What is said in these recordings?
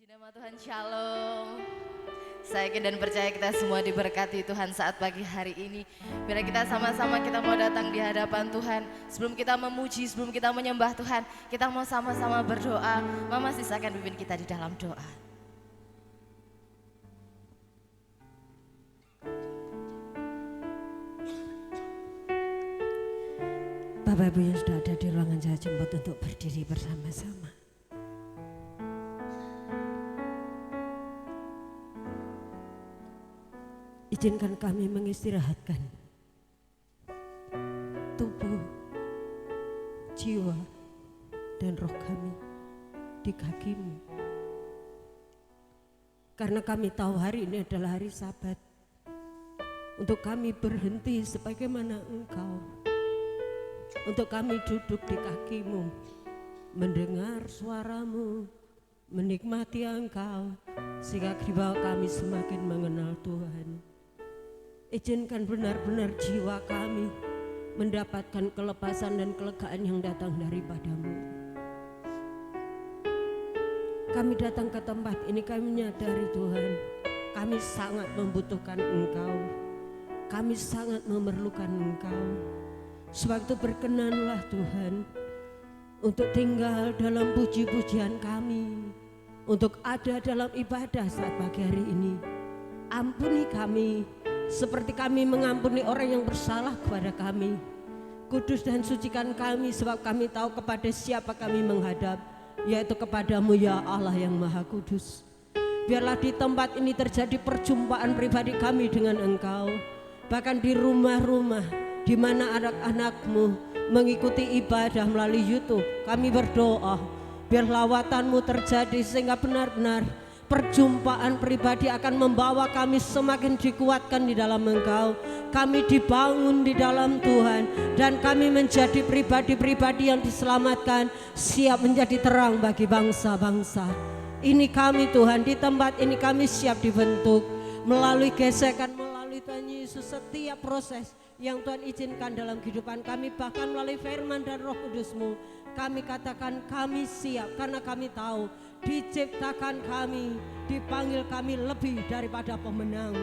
Nama Tuhan Shalom. Saya yakin dan percaya kita semua diberkati Tuhan saat pagi hari ini. Biar kita sama-sama kita mau datang di hadapan Tuhan. Sebelum kita memuji, sebelum kita menyembah Tuhan, kita mau sama-sama berdoa. Mama sisakan pimpin kita di dalam doa. Bapak Ibu yang sudah ada di ruangan, saya jemput untuk berdiri bersama-sama. Izinkan kami mengistirahatkan tubuh, jiwa, dan roh kami di kaki-Mu. Karena kami tahu hari ini adalah hari Sabat. Untuk kami berhenti sebagaimana Engkau. Untuk kami duduk di kaki-Mu, mendengar suara-Mu, menikmati Engkau, sehingga jiwa kami semakin mengenal Tuhan. Izinkan benar-benar jiwa kami mendapatkan kelepasan dan kelegaan yang datang daripada-Mu. Kami datang ke tempat ini, kami menyadari Tuhan, kami sangat membutuhkan Engkau. Kami sangat memerlukan Engkau. Sebab itu berkenanlah Tuhan untuk tinggal dalam puji-pujian kami, untuk ada dalam ibadah saat pagi hari ini. Ampuni kami seperti kami mengampuni orang yang bersalah kepada kami. Kudus dan sucikan kami, sebab kami tahu kepada siapa kami menghadap, yaitu kepadamu ya Allah yang Maha Kudus. Biarlah di tempat ini terjadi perjumpaan pribadi kami dengan Engkau. Bahkan di rumah-rumah di mana anak-anak-Mu mengikuti ibadah melalui YouTube, kami berdoa biar lawatan-Mu terjadi sehingga benar-benar perjumpaan pribadi akan membawa kami semakin dikuatkan di dalam Engkau. Kami dibangun di dalam Tuhan dan kami menjadi pribadi-pribadi yang diselamatkan, siap menjadi terang bagi bangsa-bangsa. Ini kami Tuhan, di tempat ini kami siap dibentuk melalui gesekan, melalui Tuhan Yesus, setiap proses yang Tuhan izinkan dalam kehidupan kami, bahkan melalui firman dan Roh Kudus-Mu. Kami katakan kami siap karena kami tahu diciptakan kami, dipanggil kami lebih daripada pemenang.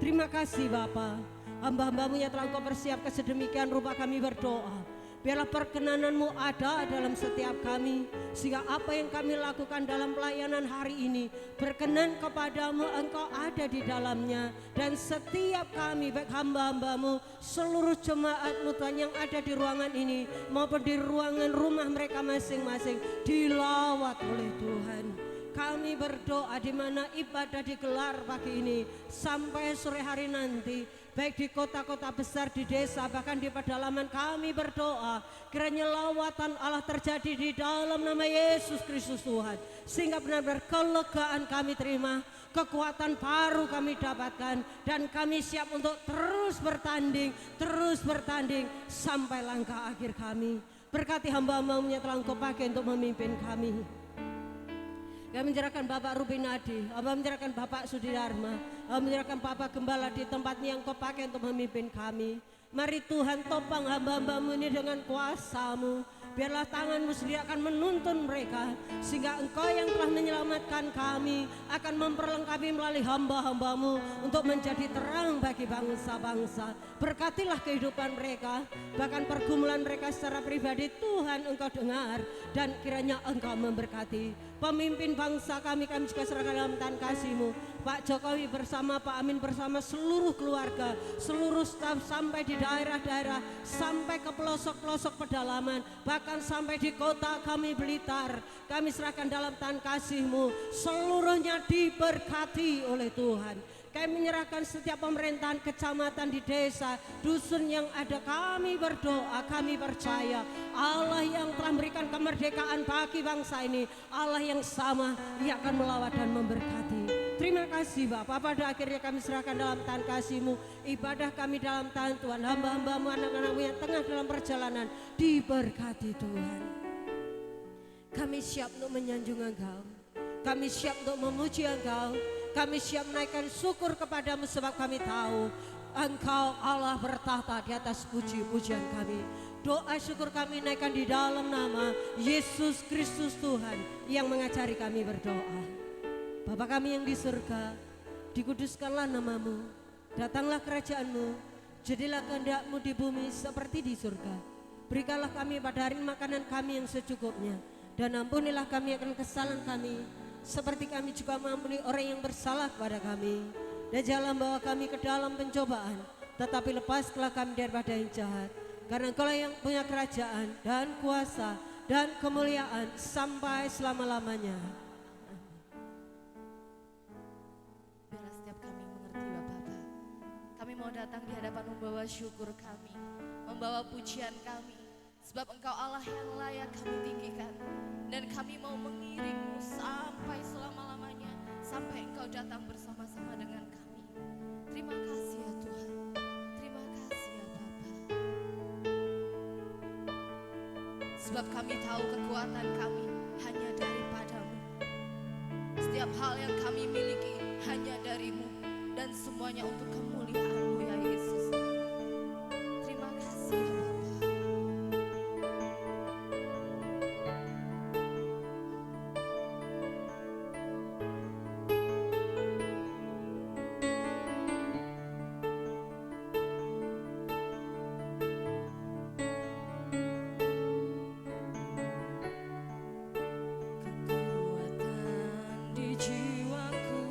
Terima kasih Bapa, hamba-hamba-Mu yang telah Engkau persiapkan sedemikian rupa. Kami berdoa biarlah perkenanan-Mu ada dalam setiap kami, sehingga apa yang kami lakukan dalam pelayanan hari ini berkenan kepadamu, Engkau ada di dalamnya. Dan setiap kami, baik hamba-hamba-Mu, seluruh jemaat-Mu Tuhan yang ada di ruangan ini maupun di ruangan rumah mereka masing-masing, dilawat oleh Tuhan. Kami berdoa di mana ibadah digelar pagi ini sampai sore hari nanti, baik di kota-kota besar, di desa, bahkan di pedalaman, kami berdoa kiranya lawatan Allah terjadi di dalam nama Yesus Kristus Tuhan, sehingga benar-benar kelegaan kami terima, kekuatan baru kami dapatkan, dan kami siap untuk terus bertanding sampai langkah akhir kami. Berkati hamba-hamba-Mu yang telah Engkau pakai untuk memimpin kami. Kami menyerahkan Bapak Rubinadi, kami menyerahkan Bapak Sudirarma, kami menyerahkan Bapak Gembala di tempatnya yang Kau pakai untuk memimpin kami. Mari Tuhan topang hamba-hamba-Mu ini dengan kuasa-Mu. Biarlah tangan-Mu sendiri akan menuntun mereka, sehingga Engkau yang telah menyelamatkan kami akan memperlengkapi melalui hamba-hamba-Mu untuk menjadi terang bagi bangsa-bangsa. Berkatilah kehidupan mereka, bahkan pergumulan mereka secara pribadi Tuhan Engkau dengar, dan kiranya Engkau memberkati pemimpin bangsa kami juga serahkan dalam tangan kasih-Mu. Pak Jokowi bersama Pak Amin bersama seluruh keluarga, seluruh staf sampai di daerah-daerah, sampai ke pelosok-pelosok pedalaman, bahkan sampai di kota kami Blitar, kami serahkan dalam tangan kasih-Mu. Seluruhnya diberkati oleh Tuhan. Kami menyerahkan setiap pemerintahan kecamatan di desa, dusun yang ada, kami berdoa, kami percaya Allah yang telah memberikan kemerdekaan bagi bangsa ini, Allah yang sama, Ia akan melawat dan memberkati. Terima kasih Bapak, pada akhirnya kami serahkan dalam tangan kasih-Mu. Ibadah kami dalam tangan Tuhan, hamba-hamba-Mu, anak-anak-Mu yang tengah dalam perjalanan, diberkati Tuhan. Kami siap untuk menyanjung Engkau, kami siap untuk memuji Engkau, kami siap menaikkan syukur kepadamu, sebab kami tahu Engkau Allah bertahta di atas puji-pujian kami. Doa syukur kami naikkan di dalam nama Yesus Kristus Tuhan yang mengajari kami berdoa. Bapa kami yang di surga, dikuduskanlah namamu, datanglah kerajaanmu, jadilah kehendak-mu di bumi seperti di surga. Berikanlah kami pada hari ini makanan kami yang secukupnya, dan ampunilah kami akan kesalahan kami, seperti kami juga mengampuni orang yang bersalah kepada kami. Dan janganlah bawa kami ke dalam pencobaan, tetapi lepaskanlah kami daripada yang jahat. Karena Engkau yang punya kerajaan dan kuasa dan kemuliaan sampai selama-lamanya. Biarlah setiap kami mengerti Bapa. Kami mau datang di hadapan membawa syukur kami, membawa pujian kami. Sebab Engkau Allah yang layak kami tinggikan. Dan kami mau mengiringmu sampai selama-lamanya, sampai Engkau datang bersama-sama dengan kami. Terima kasih ya Tuhan, terima kasih ya Bapa. Sebab kami tahu kekuatan kami hanya daripadamu. Setiap hal yang kami miliki hanya darimu, dan semuanya untuk kemuliaan-Mu ya Yesus. Terima kasih ya Bapa. Kekuatan di jiwaku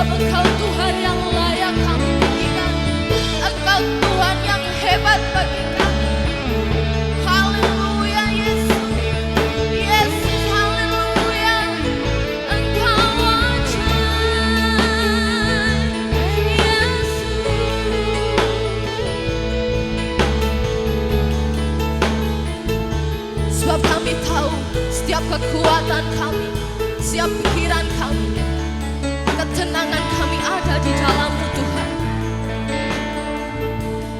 Sebab Engkau Tuhan yang layak kami tinggikan. Engkau Tuhan yang hebat bagi kami. Haleluya Yesus. Yesus haleluya. Engkau ajaib Yesus. Sebab kami tahu setiap kekuatan kami, setiap pikiran kami, ketenangan kami ada di dalam-Mu Tuhan.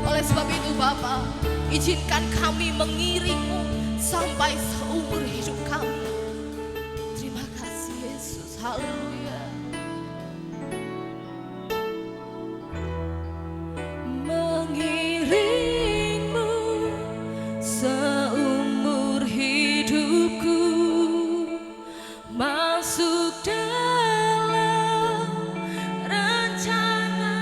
Oleh sebab itu Bapa, izinkan kami mengiring-Mu sampai seumur hidup kami. Terima kasih Yesus, haleluya. Mengiring-Mu seumur hidupku, masuk dalam rencana-Mu.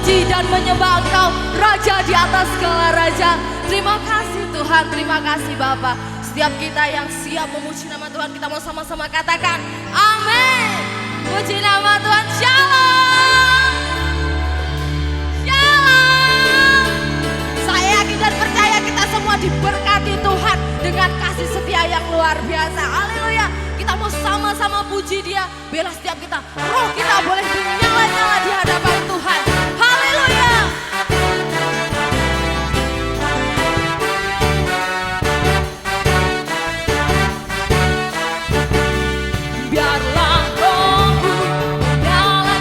Dan menyembah Engkau, Raja di atas segala raja. Terima kasih Tuhan, terima kasih Bapa. Setiap kita yang siap memuji nama Tuhan, kita mau sama-sama katakan amin. Puji nama Tuhan, shalom. Shalom. Saya yakin dan percaya kita semua diberkati Tuhan dengan kasih setia yang luar biasa. Haleluya. Kita mau sama-sama puji Dia. Biarlah setiap kita, roh kita boleh menyala-nyala di hadapan Tuhan. Haleluya. Biarlah rohmu menyala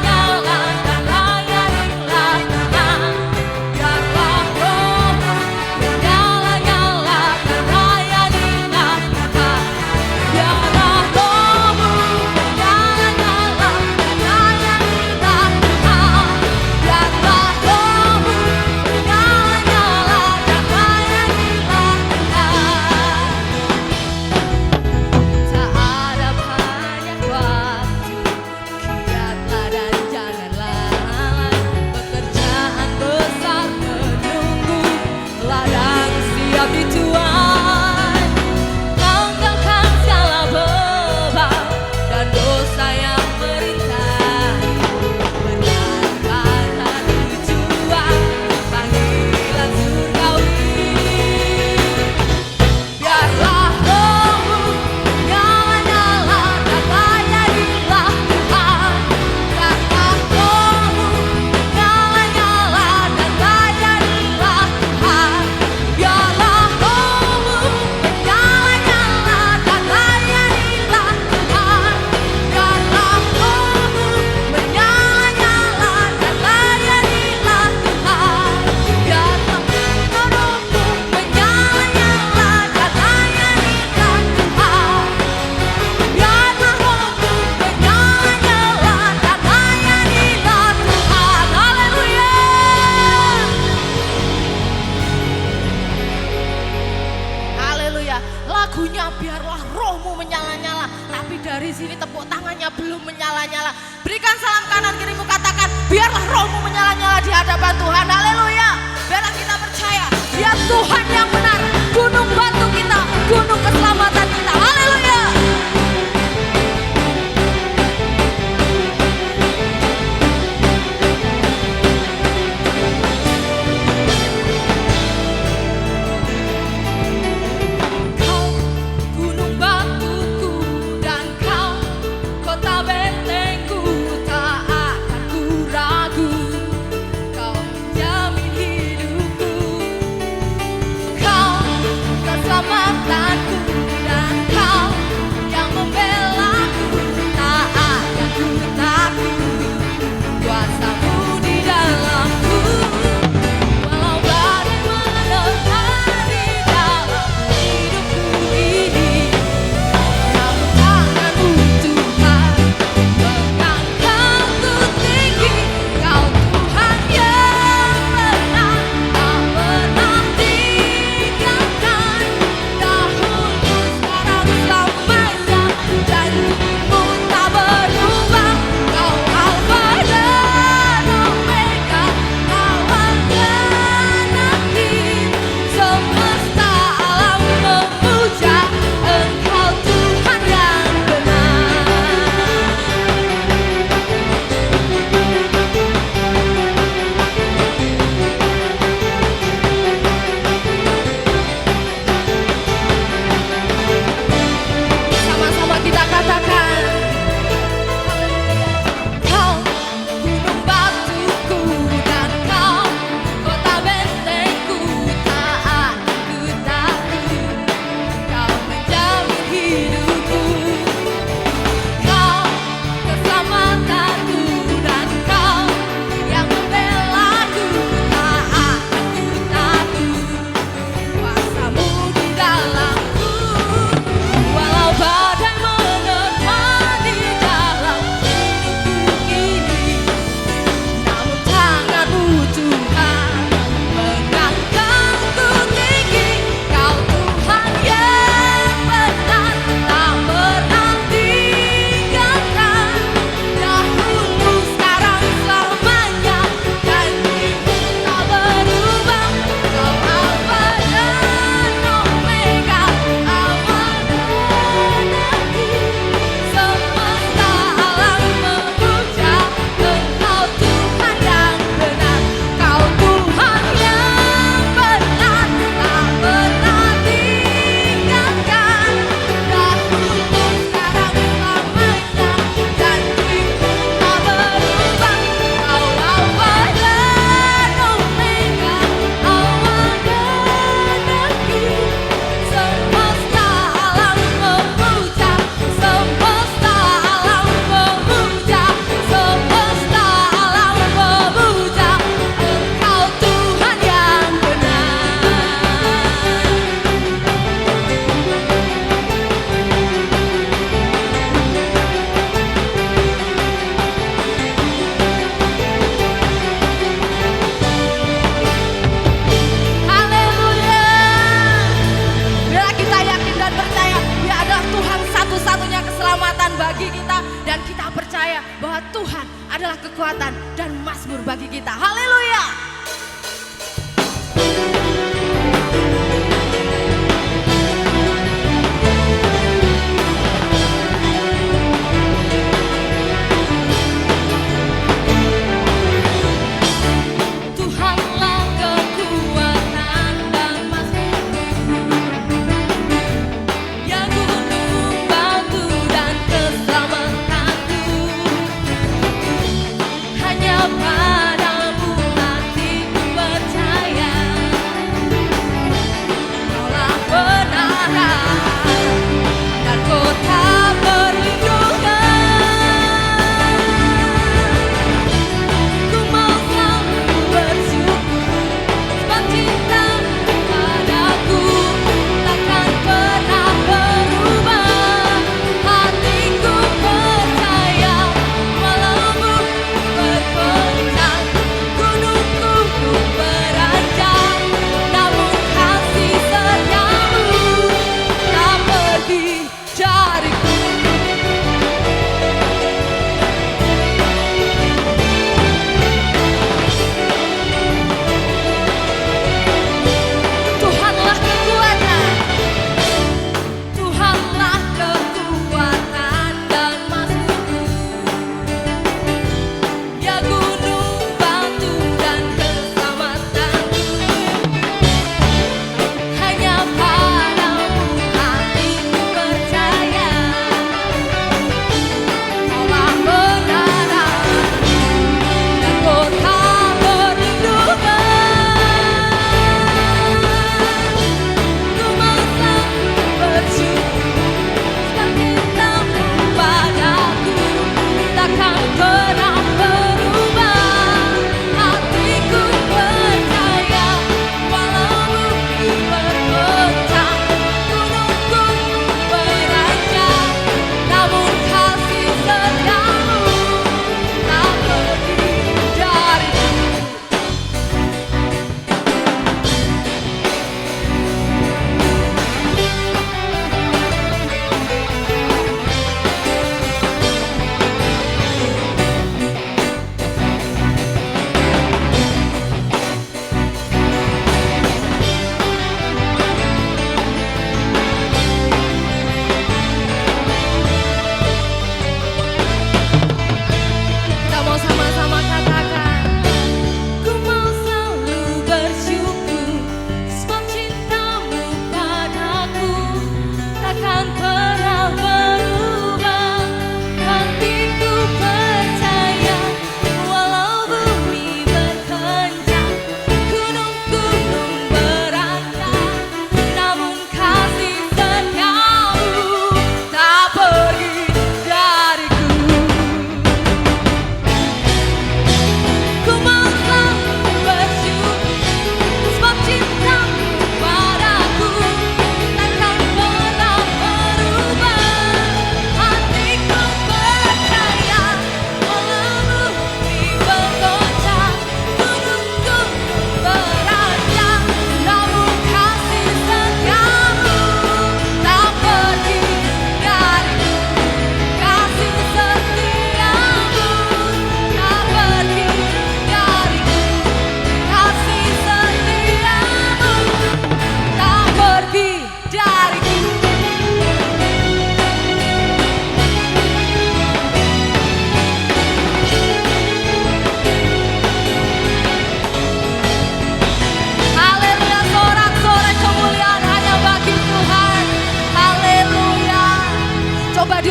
kekuatan dan mazmur bagi kita. Haleluya.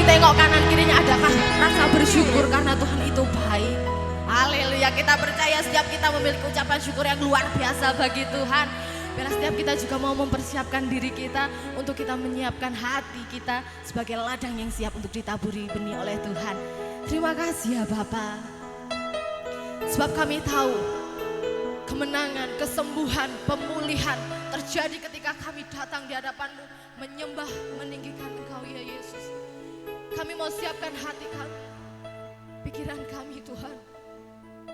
tengok kanan kirinya, adakah rasa bersyukur karena Tuhan itu baik. Haleluya, kita percaya setiap kita memiliki ucapan syukur yang luar biasa bagi Tuhan. Biar setiap kita juga mau mempersiapkan diri kita untuk kita menyiapkan hati kita sebagai ladang yang siap untuk ditaburi benih oleh Tuhan. Terima kasih ya Bapa. Sebab kami tahu kemenangan, kesembuhan, pemulihan terjadi ketika kami datang di hadapan-Mu, menyembah, meninggikan Engkau ya Yesus. Kami mau siapkan hati kami, pikiran kami Tuhan.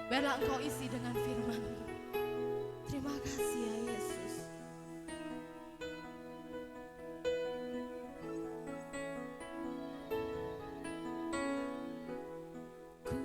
Biarlah Engkau isi dengan firman-Mu. Terima kasih ya Yesus. Ku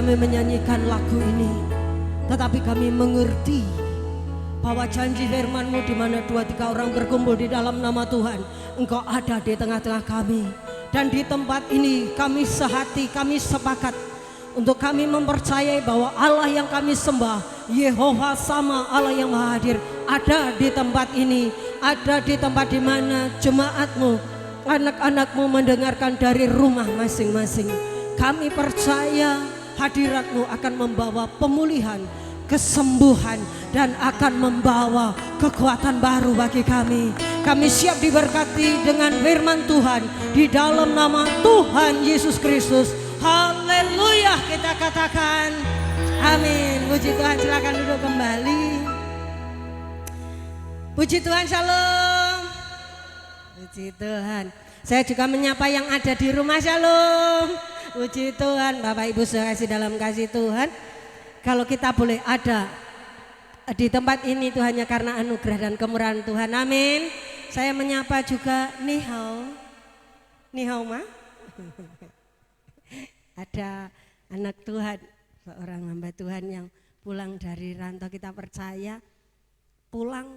kami menyanyikan lagu ini, tetapi kami mengerti bahwa janji firman-Mu di mana 2-3 orang berkumpul di dalam nama Tuhan, Engkau ada di tengah-tengah kami. Dan di tempat ini kami sehati, kami sepakat untuk kami mempercayai bahwa Allah yang kami sembah, Yehova sama Allah yang Maha Hadir, ada di tempat ini, ada di tempat di mana jemaat-Mu, anak-anak-Mu mendengarkan dari rumah masing-masing. Kami percaya hadirat-Mu akan membawa pemulihan, kesembuhan, dan akan membawa kekuatan baru bagi kami. Kami siap diberkati dengan firman Tuhan di dalam nama Tuhan Yesus Kristus. Haleluya, kita katakan amin. Puji Tuhan, silakan duduk kembali. Puji Tuhan, shalom. Puji Tuhan. Saya juga menyapa yang ada di rumah, shalom. Puji Tuhan, Bapak Ibu sekasih dalam kasih Tuhan. Kalau kita boleh ada di tempat ini itu hanya karena anugerah dan kemurahan Tuhan, amin. Saya menyapa juga Nihao, Nihao Ma. Ada anak Tuhan, seorang hamba Tuhan yang pulang dari rantau. Kita percaya pulang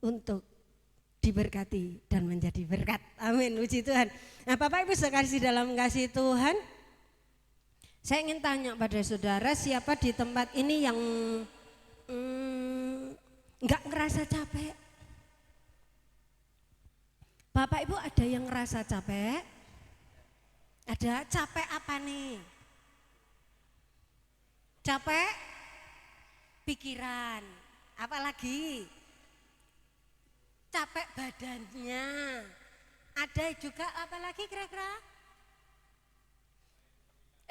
untuk diberkati dan menjadi berkat, amin. Puji Tuhan. Nah, Bapak Ibu sekasih dalam kasih Tuhan, saya ingin tanya pada saudara, siapa di tempat ini yang enggak ngerasa capek? Bapak Ibu ada yang ngerasa capek? Ada capek apa nih? Capek pikiran, apalagi capek badannya. Ada juga apalagi kira-kira?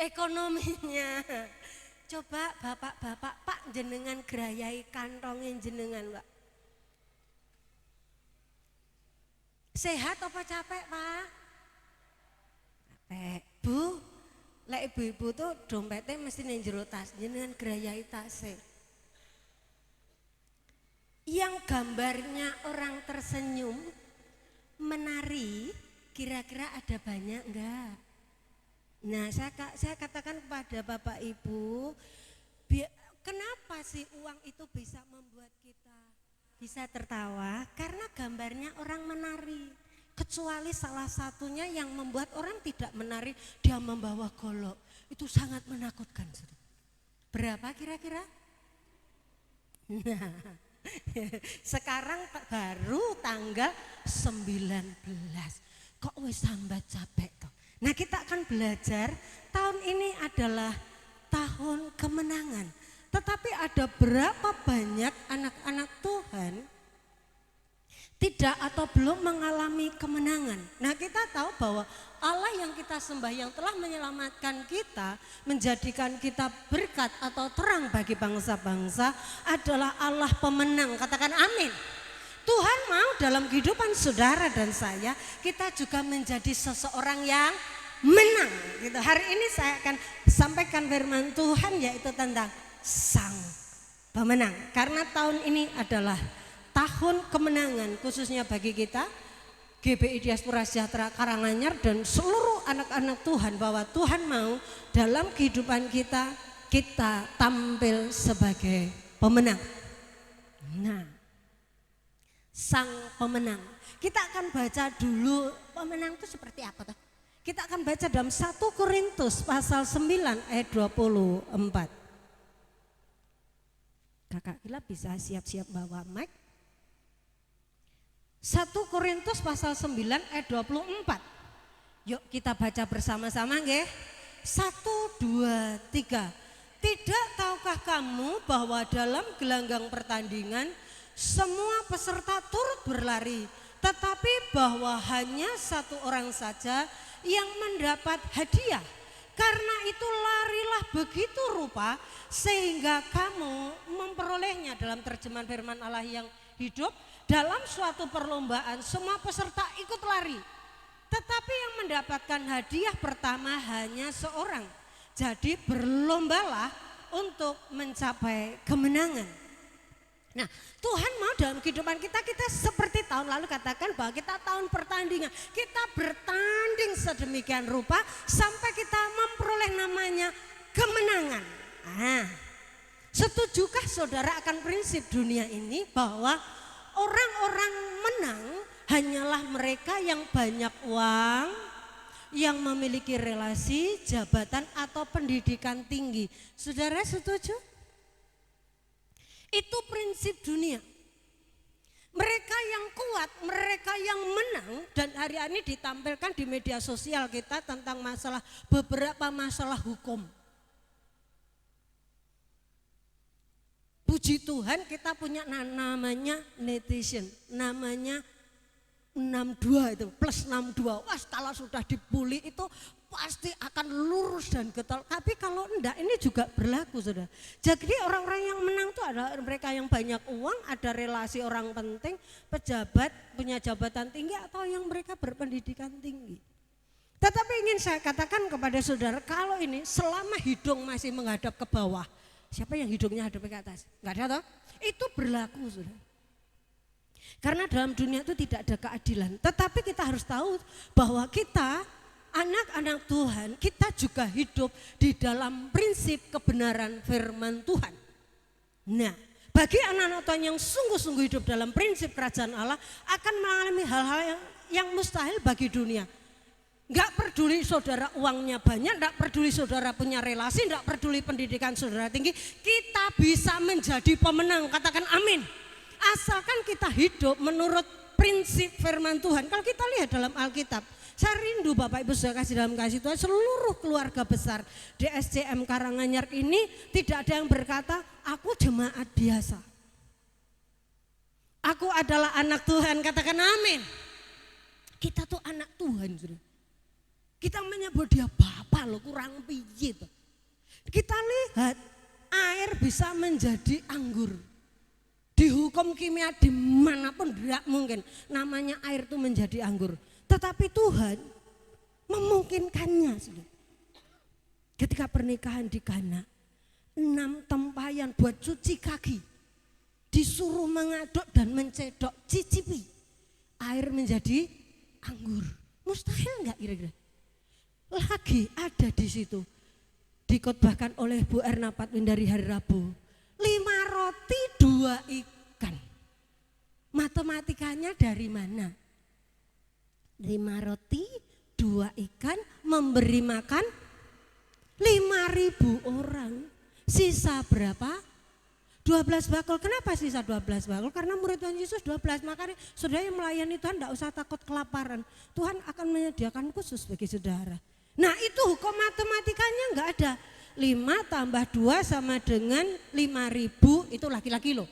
Ekonominya. Coba bapak-bapak, Pak jenengan gerayai kantongin jenengan, Pak. Sehat apa capek, Pak? Capek. Bu, lek ibu-ibu tuh dompetnya mesti ning jero tas, jenengan gerayai tasnya. Yang gambarnya orang tersenyum, menari, kira-kira ada banyak enggak? Nah, saya katakan kepada Bapak Ibu, kenapa sih uang itu bisa membuat kita bisa tertawa? Karena gambarnya orang menari. Kecuali salah satunya yang membuat orang tidak menari, dia membawa golok. Itu sangat menakutkan. Berapa kira-kira? Nah, sekarang baru tanggal 19. Kok wis sambat capek toh? Nah, kita akan belajar, tahun ini adalah tahun kemenangan. Tetapi ada berapa banyak anak-anak Tuhan tidak atau belum mengalami kemenangan. Nah, kita tahu bahwa Allah yang kita sembah, yang telah menyelamatkan kita, menjadikan kita berkat atau terang bagi bangsa-bangsa, adalah Allah pemenang. Katakan amin. Tuhan mau dalam kehidupan saudara dan saya, kita juga menjadi seseorang yang menang. Gitu. Hari ini saya akan sampaikan firman Tuhan, yaitu tentang sang pemenang. Karena tahun ini adalah tahun kemenangan, khususnya bagi kita GBI Diaspora Sejahtera Karanganyar dan seluruh anak-anak Tuhan, bahwa Tuhan mau dalam kehidupan kita, kita tampil sebagai pemenang. Nah, sang pemenang. Kita akan baca dulu pemenang itu seperti apa toh? Kita akan baca dalam 1 Korintus pasal 9 ayat 24. Kakak Gila bisa siap-siap bawa mic. 1 Korintus pasal 9 ayat 24. Yuk kita baca bersama-sama nggih. 1, 2, 3. Tidak tahukah kamu bahwa dalam gelanggang pertandingan semua peserta turut berlari, tetapi bahwa hanya satu orang saja yang mendapat hadiah. Karena itu larilah begitu rupa sehingga kamu memperolehnya. Dalam terjemahan firman Allah yang hidup, dalam suatu perlombaan semua peserta ikut lari, tetapi yang mendapatkan hadiah pertama hanya seorang. Jadi berlombalah untuk mencapai kemenangan. Nah, Tuhan mau dalam kehidupan kita, kita seperti tahun lalu katakan bahwa kita tahun pertandingan. Kita bertanding sedemikian rupa sampai kita memperoleh namanya kemenangan. Nah, setujukah saudara akan prinsip dunia ini bahwa orang-orang menang hanyalah mereka yang banyak uang, yang memiliki relasi, jabatan atau pendidikan tinggi. Saudara setuju? Itu prinsip dunia. Mereka yang kuat, mereka yang menang, dan hari ini ditampilkan di media sosial kita tentang beberapa masalah hukum. Puji Tuhan kita punya namanya netizen, namanya 62 itu, plus 62. Wah, kalau sudah dibully itu pasti akan lurus dan getol. Tapi kalau enggak, ini juga berlaku, saudara. Jadi orang-orang yang menang itu adalah mereka yang banyak uang, ada relasi orang penting, pejabat, punya jabatan tinggi, atau yang mereka berpendidikan tinggi. Tetapi ingin saya katakan kepada saudara, kalau ini selama hidung masih menghadap ke bawah, siapa yang hidungnya hadap ke atas? Enggak ada toh? Itu berlaku, saudara. Karena dalam dunia itu tidak ada keadilan. Tetapi kita harus tahu bahwa kita anak-anak Tuhan, kita juga hidup di dalam prinsip kebenaran firman Tuhan. Nah, bagi anak-anak Tuhan yang sungguh-sungguh hidup dalam prinsip kerajaan Allah akan mengalami hal-hal yang mustahil bagi dunia. Enggak peduli saudara uangnya banyak, enggak peduli saudara punya relasi, enggak peduli pendidikan saudara tinggi, kita bisa menjadi pemenang. Katakan amin. Asalkan kita hidup menurut prinsip firman Tuhan. Kalau kita lihat dalam Alkitab, saya rindu Bapak Ibu Saudara kasih dalam kasih Tuhan, seluruh keluarga besar di SCM Karanganyar ini tidak ada yang berkata, aku jemaat biasa. Aku adalah anak Tuhan, katakan amin. Kita tuh anak Tuhan, saudara. Kita menyebut dia Bapak loh, kurang pijit. Kita lihat air bisa menjadi anggur. Dihukum kimia dimanapun tidak mungkin namanya air itu menjadi anggur. Tetapi Tuhan memungkinkannya. Ketika pernikahan di Kana, 6 tempayan buat cuci kaki, disuruh mengaduk dan mencedok, cicipi, air menjadi anggur. Mustahil enggak kira-kira? Lagi ada di situ, dikotbahkan oleh Bu Erna Patwin dari hari Rabu, 5 roti 2 ikan. Matematikanya dari mana? 5 roti 2 ikan memberi makan 5.000 orang. Sisa berapa? 12 bakul. Kenapa sisa 12 bakul? Karena murid Tuhan Yesus 12. Makanya saudara yang melayani Tuhan tidak usah takut kelaparan. Tuhan akan menyediakan khusus bagi saudara. Nah, itu hukum matematikanya enggak ada. 5 tambah 2 sama dengan 5.000, itu laki-laki loh.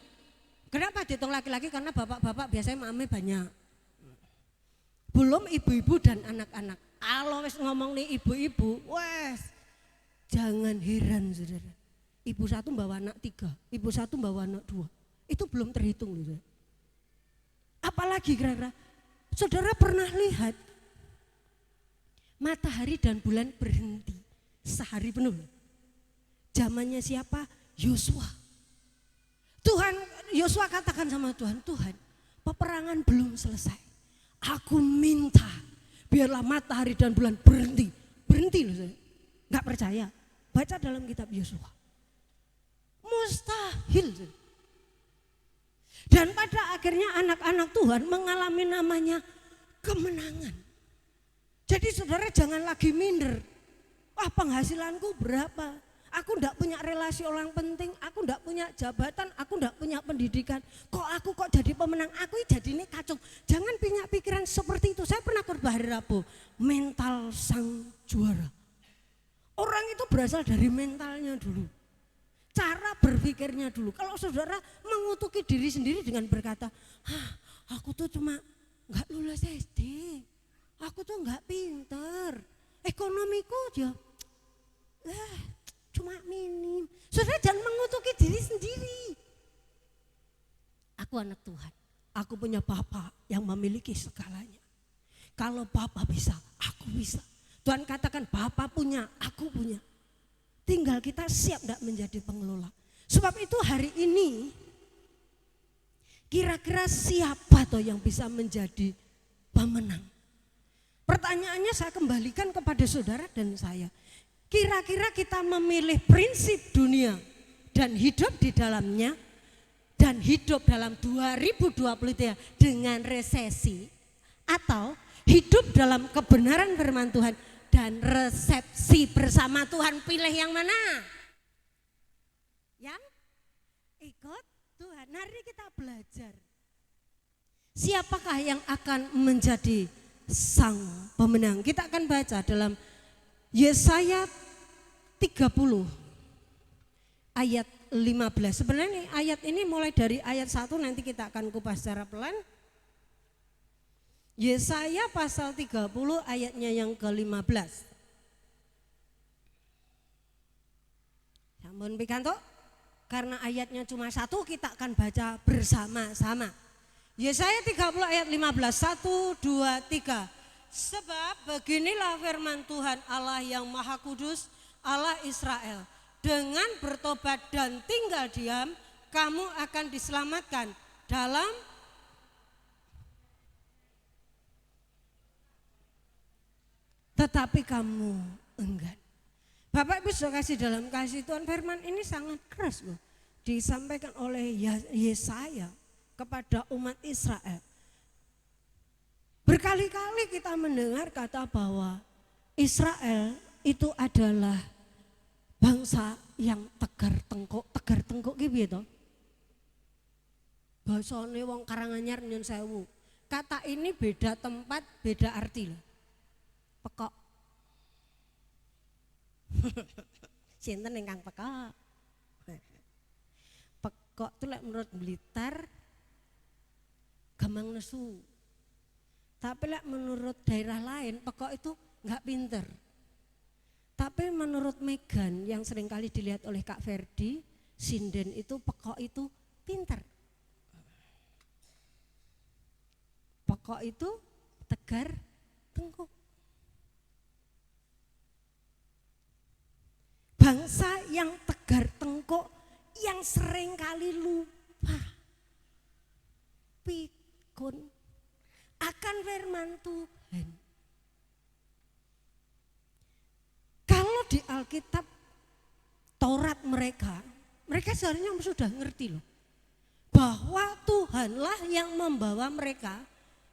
Kenapa dihitung laki-laki? Karena bapak-bapak biasanya mame banyak. Belum ibu-ibu dan anak-anak. Kalau wes ngomong nih ibu-ibu, wes jangan heran saudara. Ibu satu bawa anak 3, ibu satu bawa anak 2. Itu belum terhitung loh saudara. Apalagi kira-kira, saudara pernah lihat matahari dan bulan berhenti sehari penuh. Zamannya siapa? Yosua. Tuhan, Yosua katakan sama Tuhan, Tuhan, peperangan belum selesai. Aku minta biarlah matahari dan bulan berhenti. Berhenti loh saya. Gak percaya. Baca dalam kitab Yosua. Mustahil. Dan pada akhirnya anak-anak Tuhan mengalami namanya kemenangan. Jadi saudara jangan lagi minder. Wah, penghasilanku berapa? Aku enggak punya relasi orang penting, aku enggak punya jabatan, aku enggak punya pendidikan. Aku jadi pemenang, aku jadi ini kacung. Jangan punya pikiran seperti itu. Saya pernah khotbah hari Rabu, mental sang juara. Orang itu berasal dari mentalnya dulu. Cara berpikirnya dulu. Kalau saudara mengutuki diri sendiri dengan berkata, aku tuh cuma enggak lulus SD. Aku tuh enggak pinter. Ekonomiku aja cuma minim. Saudara jangan mengutuki diri sendiri. Aku anak Tuhan. Aku punya Bapa yang memiliki segalanya. Kalau Bapa bisa, aku bisa. Tuhan katakan Bapa punya, aku punya. Tinggal kita siap enggak menjadi pengelola. Sebab itu hari ini kira-kira siapa toh yang bisa menjadi pemenang? Pertanyaannya saya kembalikan kepada saudara dan saya. Kira-kira kita memilih prinsip dunia dan hidup di dalamnya dan hidup dalam 2023 dengan resesi, atau hidup dalam kebenaran firman Tuhan dan resepsi bersama Tuhan? Pilih yang mana? Yang ikut Tuhan. Hari ini kita belajar siapakah yang akan menjadi sang pemenang. Kita akan baca dalam Yesaya 30 ayat 15. Sebenarnya ayat ini mulai dari ayat 1, nanti kita akan kupas secara pelan. Yesaya pasal 30 ayatnya yang ke-15. Sampun pikanto, karena ayatnya cuma 1 kita akan baca bersama-sama. Yesaya 30 ayat 15, 1, 2, 3. Sebab beginilah firman Tuhan Allah yang Maha Kudus, Allah Israel. Dengan bertobat dan tinggal diam, kamu akan diselamatkan dalam tetapi kamu enggan. Bapak Ibu sudah kasih dalam kasih Tuhan, firman ini sangat keras loh. Disampaikan oleh Yesaya kepada umat Israel. Berkali-kali kita mendengar kata bahwa Israel itu adalah bangsa yang tegar tengkuk gitu. Basane wong Karanganyar nyun sewu. Kata ini beda tempat, beda arti loh. Pekok. Sinten ingkang pekok? Pekok itu lek menurut Blitar gampang nesu. Tapi lek menurut daerah lain pekok itu enggak pinter. Tapi menurut Megan yang seringkali dilihat oleh Kak Ferdi, sinden itu pekok itu pinter. Pekok itu tegar tengkuk. Bangsa yang tegar tengkuk, yang seringkali lupa pikun akan firman Tuhan. Kalau di Alkitab Taurat mereka seharusnya sudah ngerti loh, bahwa Tuhanlah yang membawa mereka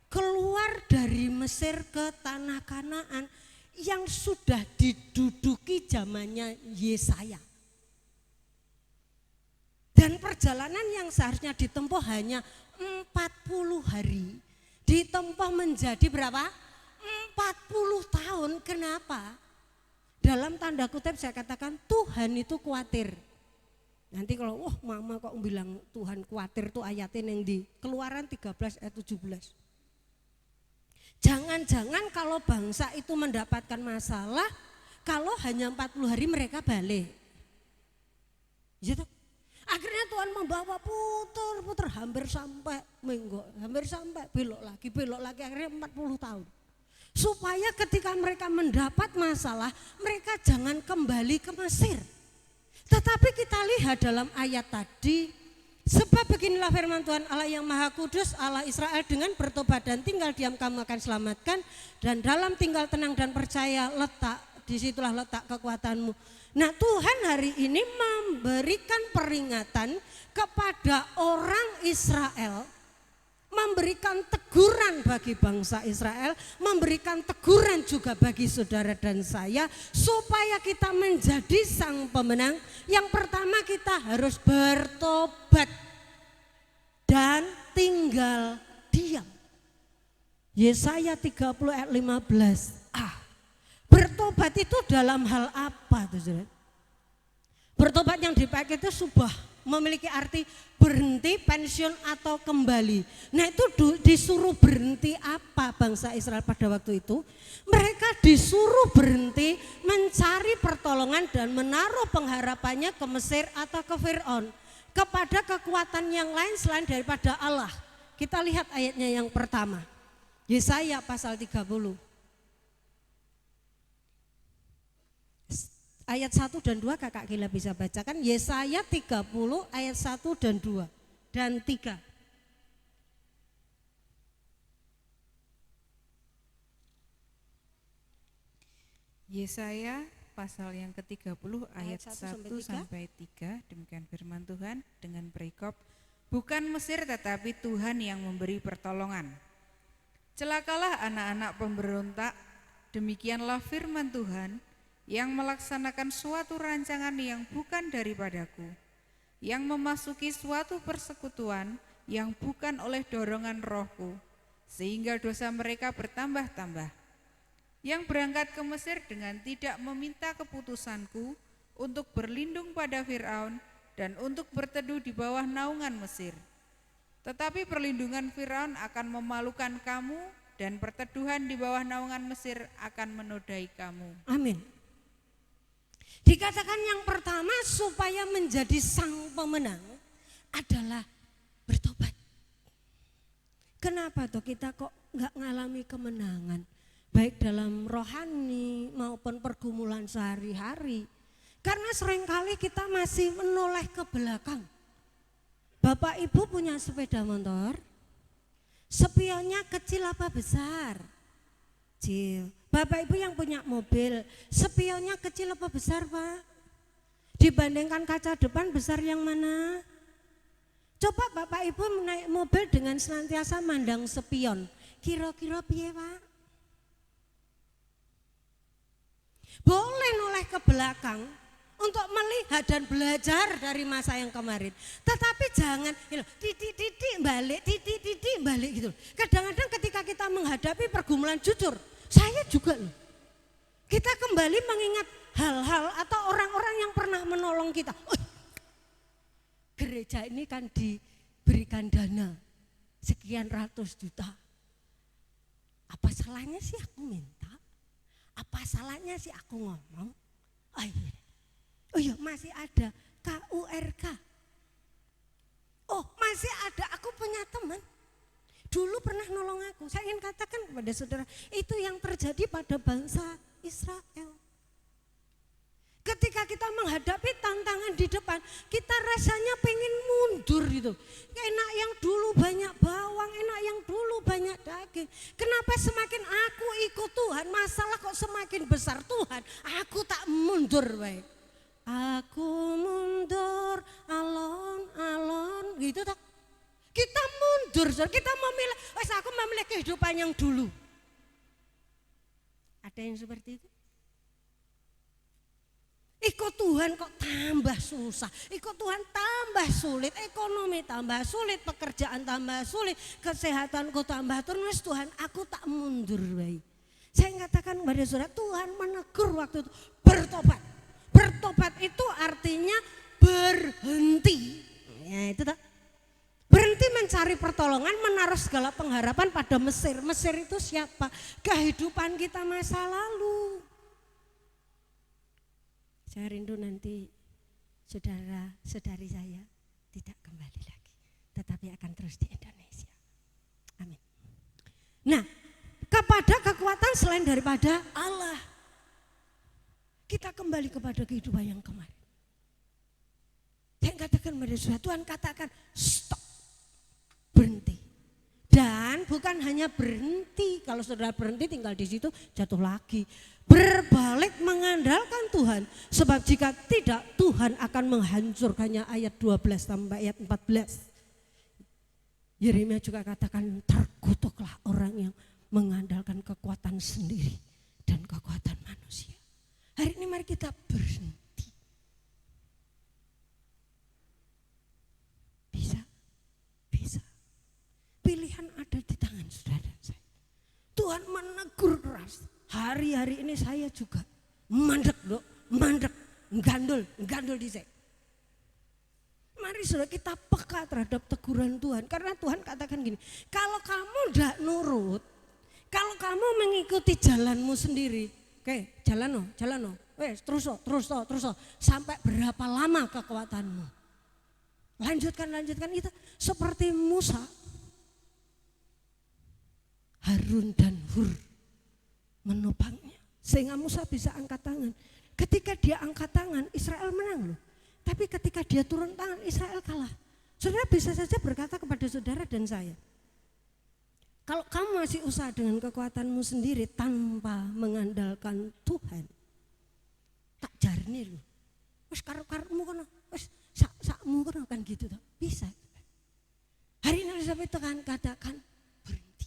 keluar dari Mesir ke tanah Kanaan yang sudah diduduki zamannya Yesaya. Dan perjalanan yang seharusnya ditempuh hanya 40 hari, ditempuh menjadi berapa? 40 tahun. Kenapa? Dalam tanda kutip saya katakan Tuhan itu khawatir. Nanti kalau mama kok bilang Tuhan khawatir tuh ayatnya yang di Keluaran 13 ayat 17. Jangan-jangan kalau bangsa itu mendapatkan masalah, kalau hanya 40 hari mereka balik. Gitu. Akhirnya Tuhan membawa putar-putar hampir sampai belok lagi akhirnya 40 tahun. Supaya ketika mereka mendapat masalah, mereka jangan kembali ke Mesir. Tetapi kita lihat dalam ayat tadi, sebab beginilah firman Tuhan Allah yang Maha Kudus, Allah Israel, dengan bertobat dan tinggal diam kamu akan selamatkan, dan dalam tinggal tenang dan percaya disitulah letak kekuatanmu. Nah, Tuhan hari ini memberikan peringatan kepada orang Israel, memberikan teguran bagi bangsa Israel, memberikan teguran juga bagi saudara dan saya, supaya kita menjadi sang pemenang. Yang pertama kita harus bertobat dan tinggal diam. Yesaya 30 ayat 15. Bertobat itu dalam hal apa tuh saudara? Bertobat yang dipakai itu subah, memiliki arti berhenti, pensiun atau kembali. Nah itu disuruh berhenti apa bangsa Israel pada waktu itu? Mereka disuruh berhenti mencari pertolongan dan menaruh pengharapannya ke Mesir atau ke Fir'aun, kepada kekuatan yang lain selain daripada Allah. Kita lihat ayatnya yang pertama, Yesaya pasal 30. Ayat 1 dan 2 kakak Gila bisa bacakan. Yesaya 30 ayat 1 dan 2 dan 3. Yesaya pasal yang ke-30 ayat 1 sampai 3. Demikian firman Tuhan dengan perikop, bukan Mesir tetapi Tuhan yang memberi pertolongan. Celakalah anak-anak pemberontak, demikianlah firman Tuhan, yang melaksanakan suatu rancangan yang bukan daripadaku, yang memasuki suatu persekutuan yang bukan oleh dorongan rohku, sehingga dosa mereka bertambah-tambah, yang berangkat ke Mesir dengan tidak meminta keputusanku untuk berlindung pada Firaun dan untuk berteduh di bawah naungan Mesir. Tetapi perlindungan Firaun akan memalukan kamu dan perteduhan di bawah naungan Mesir akan menodai kamu. Amin. Dikatakan yang pertama supaya menjadi sang pemenang adalah bertobat. Kenapa tuh kita kok nggak ngalami kemenangan? Baik dalam rohani maupun pergumulan sehari-hari. Karena seringkali kita masih menoleh ke belakang. Bapak Ibu punya sepeda motor, spionnya kecil apa besar? Kecil. Bapak Ibu yang punya mobil, spionnya kecil apa besar Pak? Dibandingkan kaca depan besar yang mana? Coba Bapak Ibu naik mobil dengan senantiasa mandang spion, kira-kira piye Pak? Boleh noleh ke belakang untuk melihat dan belajar dari masa yang kemarin. Tetapi jangan titik-titik balik gitu. Kadang-kadang ketika kita menghadapi pergumulan, jujur, saya juga loh. Kita kembali mengingat hal-hal atau orang-orang yang pernah menolong kita. Gereja ini kan diberikan dana sekian ratus juta. Apa salahnya sih aku minta? Apa salahnya sih aku ngomong? Oh iya masih ada KURK. Oh masih ada, aku punya teman. Dulu pernah nolong aku. Saya ingin katakan kepada saudara, itu yang terjadi pada bangsa Israel. Ketika kita menghadapi tantangan di depan, kita rasanya pengen mundur gitu. Enak yang dulu banyak bawang, enak yang dulu banyak daging. Kenapa semakin aku ikut Tuhan, masalah kok semakin besar Tuhan, aku tak mundur baik. Aku mundur alon-alon gitu tak. Kita mundur, kita memilih, aku memilih kehidupan yang dulu. Ada yang seperti itu? Ikut Tuhan kok tambah susah, ikut Tuhan tambah sulit, ekonomi tambah sulit, pekerjaan tambah sulit, kesehatanku tambah terus. Tuhan, aku tak mundur baik. Saya katakan kepada saudara, Tuhan menegur waktu itu, bertobat. Bertobat itu artinya berhenti. Ya itu tak. Berhenti mencari pertolongan, menaruh segala pengharapan pada Mesir. Mesir itu siapa? Kehidupan kita masa lalu. Saya rindu nanti saudara-saudari saya tidak kembali lagi, tetapi akan terus di Indonesia. Amin. Nah, kepada kekuatan selain daripada Allah, kita kembali kepada kehidupan yang kemarin. Saya katakan kepada saudara, Tuhan katakan stop, berhenti. Dan bukan hanya berhenti, kalau saudara berhenti tinggal di situ jatuh lagi. Berbalik mengandalkan Tuhan, sebab jika tidak Tuhan akan menghancurkannya. Ayat 12 sampai ayat 14. Yeremia juga katakan terkutuklah orang yang mengandalkan kekuatan sendiri dan kekuatan manusia. Hari ini mari kita berhenti. Bisa. Pilihan ada di tangan saudara dan saya. Tuhan menegur keras. Hari-hari ini saya juga mandek, gandul di saya. Mari saudara kita peka terhadap teguran Tuhan. Karena Tuhan katakan gini, kalau kamu tidak nurut, kalau kamu mengikuti jalanmu sendiri, oke, jalan no, terus, sampai berapa lama kekuatanmu? Lanjutkan itu seperti Musa, Harun dan Hur menopangnya sehingga Musa bisa angkat tangan. Ketika dia angkat tangan, Israel menang loh. Tapi ketika dia turun tangan, Israel kalah. Saudara bisa saja berkata kepada saudara dan saya, kalau kamu masih usaha dengan kekuatanmu sendiri tanpa mengandalkan Tuhan, jernih loh. Wis karo-karomu kono, wis sakmu kono kan gitu toh. Bisa. Hari ini Elizabeth tekan katakan berhenti,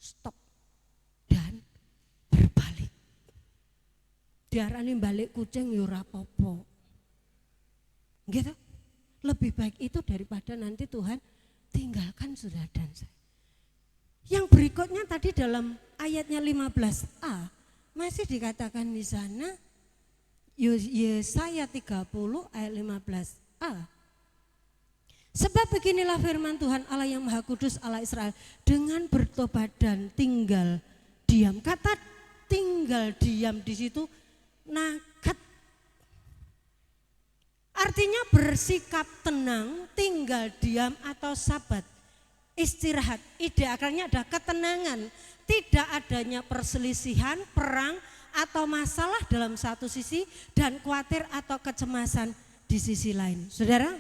stop, dan berbalik. Diarani balik kucing ya ora apa-apa. Gitu. Lebih baik itu daripada nanti Tuhan tinggalkan saudara dan saya. Yang berikutnya tadi dalam ayatnya 15a masih dikatakan di sana Yesaya 30 ayat 15a. Sebab beginilah firman Tuhan Allah yang Maha Kudus Allah Israel, dengan bertobat dan tinggal diam. Kata tinggal diam di situ naket. Artinya bersikap tenang, tinggal diam atau sabat, istirahat. Ide akalnya ada ketenangan, tidak adanya perselisihan, perang atau masalah dalam satu sisi dan khawatir atau kecemasan di sisi lain. Saudara,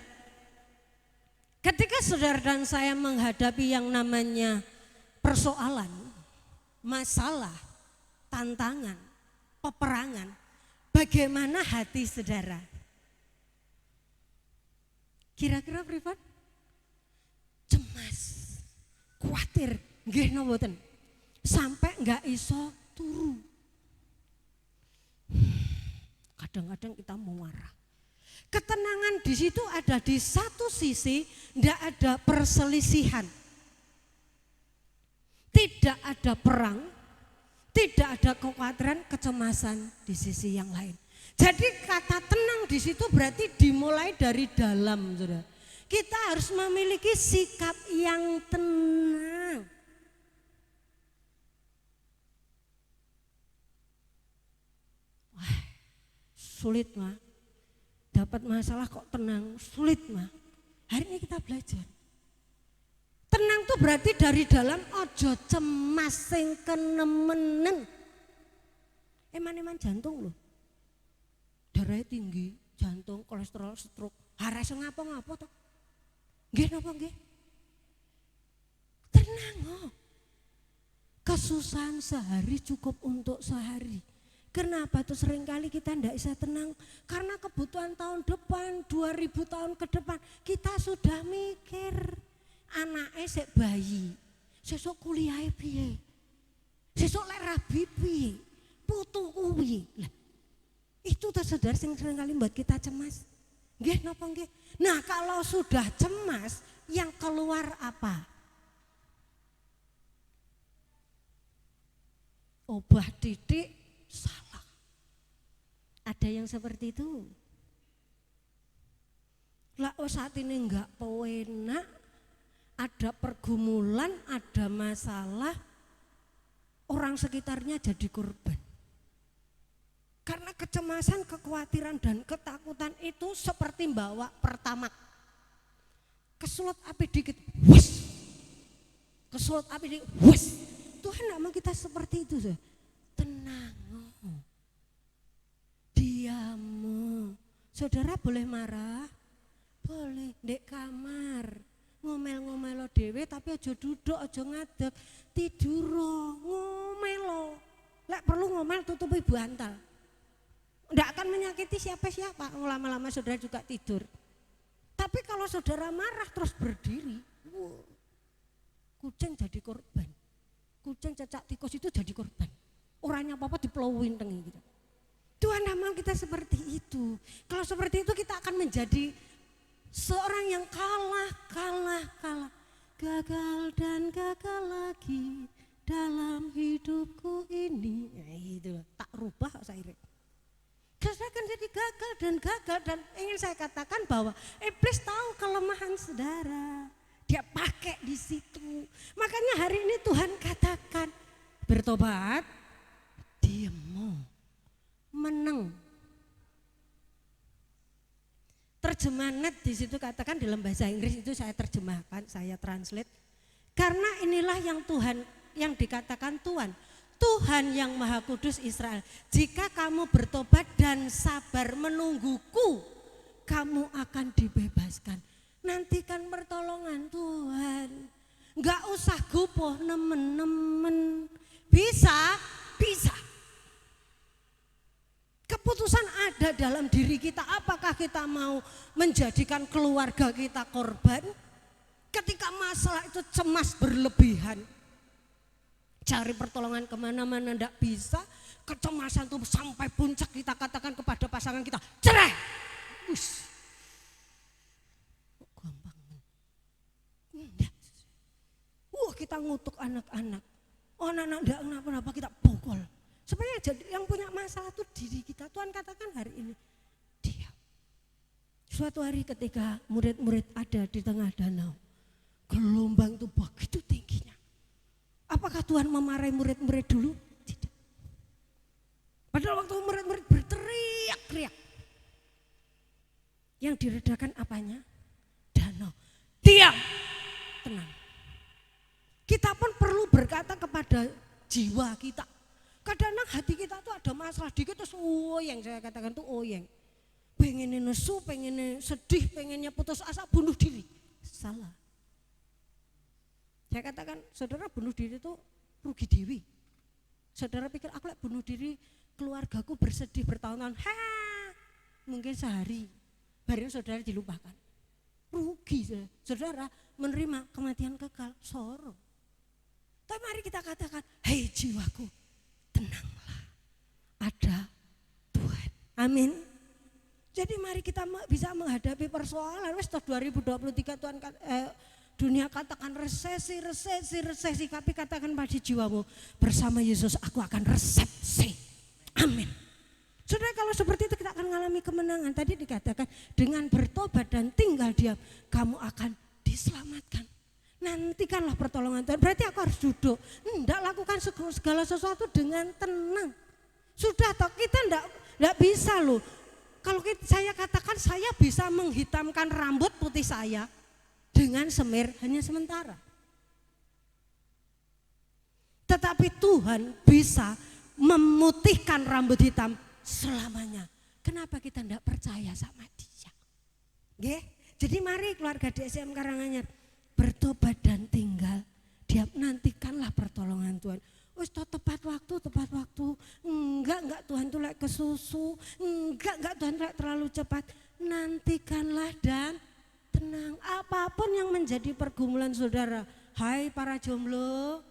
ketika saudara dan saya menghadapi yang namanya persoalan, masalah, tantangan, peperangan, bagaimana hati saudara? Kira-kira privat? Cemas, khawatir, nggih napa mboten? Sampai enggak iso turu. Kadang-kadang kita mau marah. Ketenangan di situ ada di satu sisi, enggak ada perselisihan. Tidak ada perang, tidak ada kekhawatiran, kecemasan di sisi yang lain. Jadi kata tenang di situ berarti dimulai dari dalam, saudara. Kita harus memiliki sikap yang tenang. Wah, sulit mah. Dapat masalah kok tenang, sulit mah. Hari ini kita belajar. Tenang tuh berarti dari dalam, ojo cemas sing kenemenen. Eman-eman jantung loh. Darahnya tinggi, jantung, kolesterol, stroke, harasa ngapa-ngapa toh. Nggih napa nggih? Tenang oh. Kesusahan sehari cukup untuk sehari. Kenapa tuh seringkali kita ndak bisa tenang? Karena kebutuhan tahun depan, 2000 tahun ke depan, kita sudah mikir. Anaknya sik bayi, sesuk kuliah piye? Sesuk lek rabi piye? Putu kuwi. Itu tuh saudara sing seringkali buat kita cemas. Nggih napa nggih? Nah, kalau sudah cemas, yang keluar apa? Obah didik salah. Ada yang seperti itu. Lah saat ini enggak penak, ada pergumulan, ada masalah, orang sekitarnya jadi korban. Karena kecemasan, kekhawatiran, dan ketakutan itu seperti bawa pertamak. Kesulut api dikit, wus. Kesulut api dikit, wus. Tuhan tidak mau kita seperti itu. Tenang, diam. Saudara boleh marah? Boleh, dek kamar. Ngomel-ngomelo dewe tapi aja duduk, aja ngadeg. Tidur, ngomelo. Lek perlu ngomel tutupi bantal. Tidak akan menyakiti siapa-siapa, lama-lama saudara juga tidur. Tapi kalau saudara marah terus berdiri, kucing jadi korban. Kucing cacak tikus itu jadi korban. Orangnya apa-apa dipelauin tengi gitu. Tuhan mau kita seperti itu. Kalau seperti itu kita akan menjadi seorang yang kalah. Gagal dan gagal lagi dalam hidupku ini. Nah, itu tak rubah saya. Saya akan jadi gagal dan ingin saya katakan bahwa iblis tahu kelemahan saudara. Dia pakai di situ. Makanya hari ini Tuhan katakan bertobat, diam, menang. Terjemahan net di situ katakan dalam bahasa Inggris itu saya terjemahkan, saya translate. Karena inilah yang Tuhan, yang dikatakan Tuhan yang Maha Kudus Israel, jika kamu bertobat dan sabar menungguku, kamu akan dibebaskan. Nantikan pertolongan Tuhan. Enggak usah gupoh nemen-nemen. Bisa. Keputusan ada dalam diri kita. Apakah kita mau menjadikan keluarga kita korban? Ketika masalah itu cemas berlebihan, cari pertolongan kemana-mana tidak bisa, kecemasan itu sampai puncak, kita katakan kepada pasangan kita, cerai. Gampang. Kita ngutuk anak-anak. Oh, anak-anak tidak kenapa-napa, kita pukul. Supaya yang punya masalah itu diri kita. Tuhan katakan hari ini, diam. Suatu hari ketika murid-murid ada di tengah danau, gelombang itu begitu tingginya. Apakah Tuhan memarahi murid-murid dulu? Tidak. Padahal waktu murid-murid berteriak-teriak, yang diredakan apanya? Danau. Diam, tenang. Kita pun perlu berkata kepada jiwa kita. Kadang-kadang hati kita tuh ada masalah dikit terus oyeng, saya katakan tuh oyeng. Pengennya nesu, pengennya sedih, pengennya putus asa, bunuh diri. Salah. Saya katakan, saudara bunuh diri itu rugi dewi. Saudara pikir aku bunuh diri, keluargaku bersedih bertahun-tahun, mungkin sehari, baru saudara dilupakan. Rugi saudara menerima kematian kekal, sorong. Tapi mari kita katakan, hei jiwaku, tenanglah, ada Tuhan. Amin. Jadi mari kita bisa menghadapi persoalan. Wes 2023 Tuhan dunia katakan resesi. Tapi katakan pada jiwamu, bersama Yesus aku akan resepsi. Amin. Saudara, kalau seperti itu kita akan mengalami kemenangan. Tadi dikatakan dengan bertobat dan tinggal diam, kamu akan diselamatkan. Nantikanlah pertolongan Tuhan. Berarti aku harus duduk. Enggak, lakukan segala sesuatu dengan tenang. Sudah toh, kita enggak bisa loh. Kalau saya katakan saya bisa menghitamkan rambut putih saya dengan semir hanya sementara. Tetapi Tuhan bisa memutihkan rambut hitam selamanya. Kenapa kita enggak percaya sama Dia? Nggih? Jadi mari keluarga DSM Karanganyar bertobat dan tinggal diam, nantikanlah pertolongan Tuhan. Wis tepat waktu. Enggak Tuhan tuh lek kesusu. Enggak Tuhan lek terlalu cepat. Nantikanlah dan tenang. Apapun yang menjadi pergumulan saudara, hai para jomblo,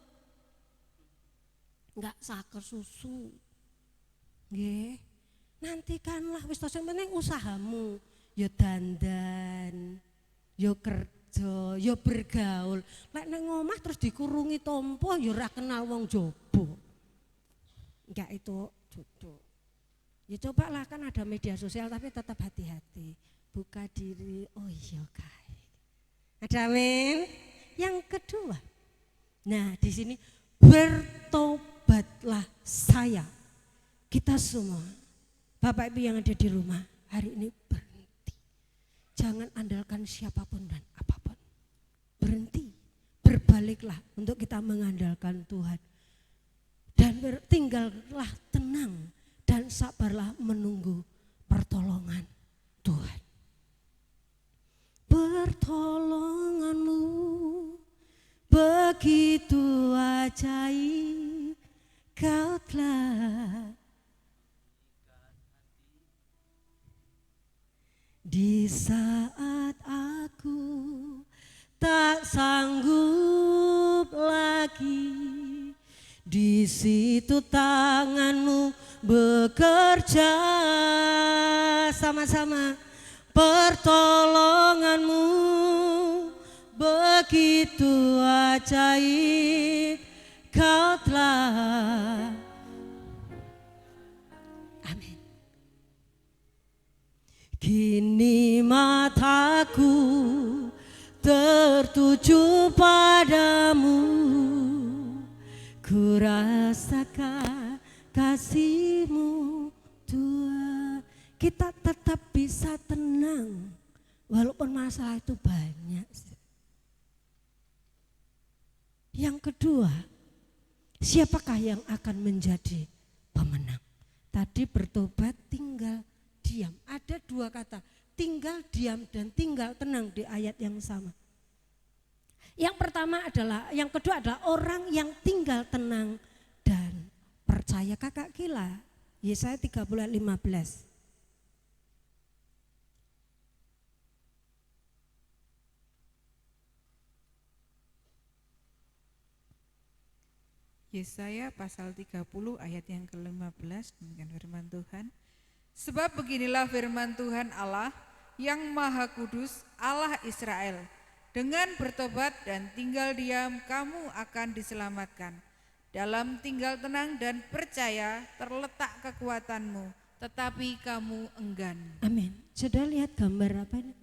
enggak saker susu. Nggih. Nantikanlah, wis tos yang penting usahamu. Yo dandan, yo kerja, yo bergaul. Lek nang omah terus dikurungi tompo yo ora kenal wong jobo. Enggak, itu jodoh. Ya cobalah, kan ada media sosial tapi tetap hati-hati. Buka diri, oh iya kai. Ada amin. Yang kedua, nah di sini bertobatlah saya. Kita semua, Bapak Ibu yang ada di rumah, hari ini berhenti. Jangan andalkan siapapun dan apapun. Berhenti, berbaliklah untuk kita mengandalkan Tuhan. Dan tinggallah tenang dan sabarlah menunggu pertolongan Tuhan. Pertolonganmu begitu ajaib, Kau telah di saat aku tak sanggup lagi, di situ tanganmu bekerja sama-sama. Pertolonganmu begitu ajaib, Kau telah. Amin. Kini mataku tertuju padamu, ku rasakan kasih-Mu Tuhan. Kita tetap bisa tenang walaupun masalah itu banyak. Yang kedua, siapakah yang akan menjadi pemenang? Tadi bertobat, tinggal diam. Ada dua kata, tinggal diam dan tinggal tenang di ayat yang sama. Yang kedua adalah orang yang tinggal tenang dan percaya. Kakak Kila, Yesaya 30 ayat 15. Yesaya pasal 30 ayat yang ke-15, demikian firman Tuhan. Sebab beginilah firman Tuhan Allah yang Maha Kudus, Allah Israel. Dengan bertobat dan tinggal diam kamu akan diselamatkan. Dalam tinggal tenang dan percaya terletak kekuatanmu, tetapi kamu enggan. Amin. Sudah lihat gambar apa ini?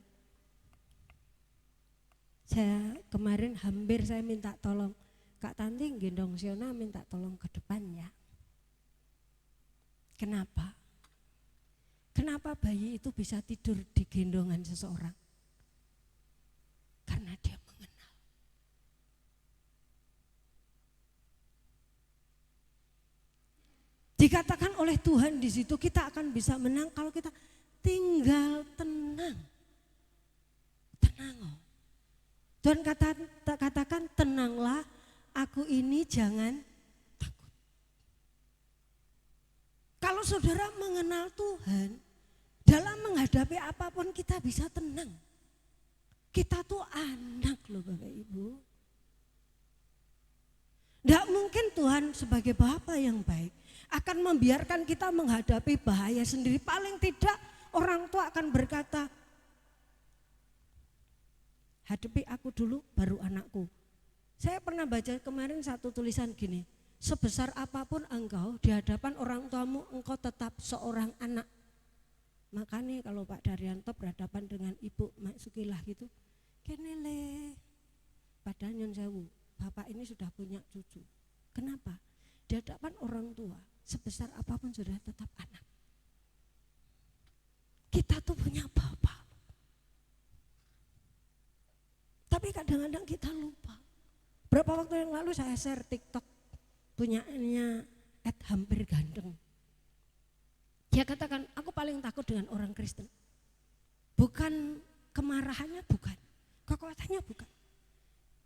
Saya kemarin hampir saya minta tolong Kak Tanti gendong Siona, minta tolong ke depan ya. Kenapa? Kenapa bayi itu bisa tidur di gendongan seseorang? Karena dia mengenal. Dikatakan oleh Tuhan di situ kita akan bisa menang kalau kita tinggal tenang. Tenang. Tuhan katakan tenanglah, aku ini jangan takut. Kalau saudara mengenal Tuhan, dalam menghadapi apapun kita bisa tenang. Kita tuh anak loh Bapak Ibu. Tidak mungkin Tuhan sebagai Bapa yang baik akan membiarkan kita menghadapi bahaya sendiri. Paling tidak orang tua akan berkata, hadapi aku dulu baru anakku. Saya pernah baca kemarin satu tulisan gini, sebesar apapun engkau di hadapan orang tuamu engkau tetap seorang anak. Makanya kalau Pak Daryanto berhadapan dengan Ibu Mak Sukilah gitu, kenele, padahal nyun sewu, Bapak ini sudah punya cucu. Kenapa? Di hadapan orang tua, sebesar apapun sudah tetap anak. Kita tuh punya Bapak. Tapi kadang-kadang kita lupa. Berapa waktu yang lalu saya share TikTok punyanya @hampir ganteng. Dia katakan, aku paling takut dengan orang Kristen. Bukan kemarahannya, bukan. Kekuatannya, bukan.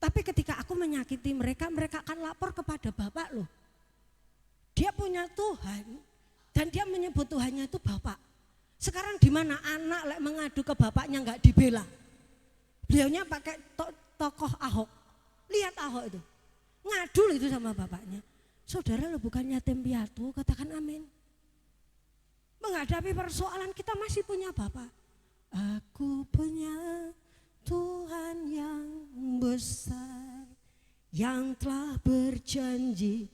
Tapi ketika aku menyakiti mereka, mereka akan lapor kepada Bapak loh. Dia punya Tuhan dan dia menyebut Tuhannya itu Bapak. Sekarang di mana anak mengadu ke bapaknya nggak dibela? Beliaunya pakai tokoh Ahok. Lihat Ahok itu. Ngadul itu sama bapaknya. Saudara lo bukan yatim piatu, katakan amin. Menghadapi persoalan kita masih punya Bapak. Aku punya Tuhan yang besar, yang telah berjanji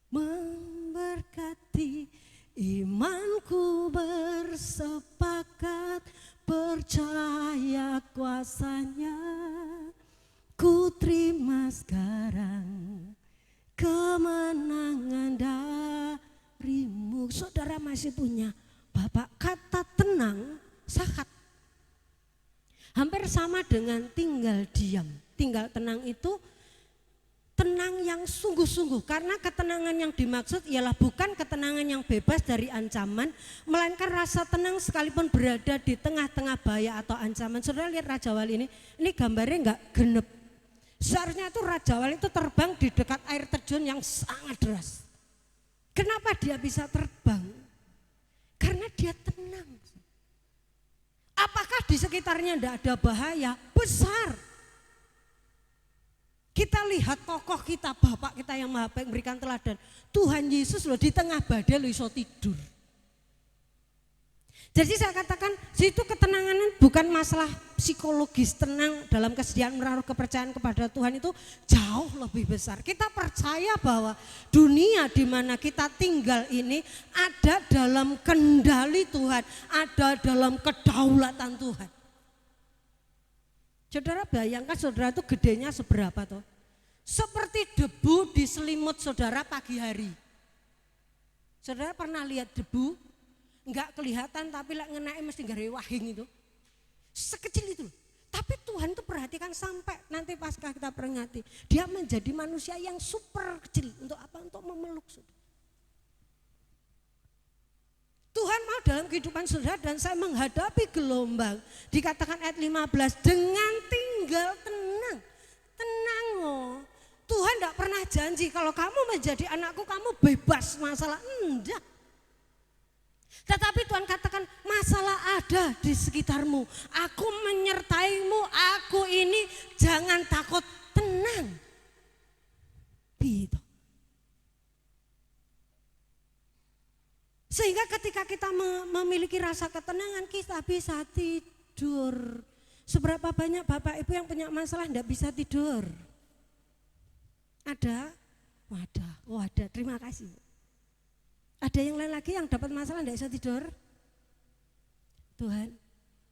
memberkati imanku, bersepakat percaya kuasanya. Ku terima sekarang kemenangan darimu. Saudara masih punya Bapak. Kata tenang sakat hampir sama dengan tinggal diam. Tinggal tenang itu tenang yang sungguh-sungguh, karena ketenangan yang dimaksud ialah bukan ketenangan yang bebas dari ancaman, melainkan rasa tenang sekalipun berada di tengah-tengah bahaya atau ancaman. Saudara lihat Raja Wali ini gambarnya enggak genep. Seharusnya itu Raja Wali itu terbang di dekat air terjun yang sangat deras. Kenapa dia bisa terbang? Karena dia tenang. Apakah di sekitarnya tidak ada bahaya? Besar. Kita lihat tokoh kita, Bapak kita yang maha baik memberikan teladan. Tuhan Yesus loh di tengah badai lo iso tidur. Jadi saya katakan situ ketenangan bukan masalah psikologis, tenang dalam kesediaan menaruh kepercayaan kepada Tuhan itu jauh lebih besar. Kita percaya bahwa dunia di mana kita tinggal ini ada dalam kendali Tuhan, ada dalam kedaulatan Tuhan. Saudara bayangkan saudara itu gedenya seberapa tuh? Seperti debu di selimut saudara pagi hari. Saudara pernah lihat debu? Enggak kelihatan tapi lek ngenake mesti gare wahing itu. Sekecil itu. Tapi Tuhan tuh perhatikan sampai nanti pasca kita peringati. Dia menjadi manusia yang super kecil. Untuk apa? Untuk memeluk saudara. Tuhan mau dalam kehidupan saudara dan saya menghadapi gelombang. Dikatakan ayat 15 dengan tinggal tenang. Tenang loh. Tuhan tidak pernah janji kalau kamu menjadi anakku kamu bebas masalah. Enggak. Tetapi Tuhan katakan masalah ada di sekitarmu. Aku menyertaimu, aku ini jangan takut, tenang. Sehingga ketika kita memiliki rasa ketenangan kita bisa tidur. Seberapa banyak Bapak Ibu yang punya masalah tidak bisa tidur? Ada? Wadah, terima kasih. Ada yang lain lagi yang dapat masalah tidak bisa tidur? Tuhan,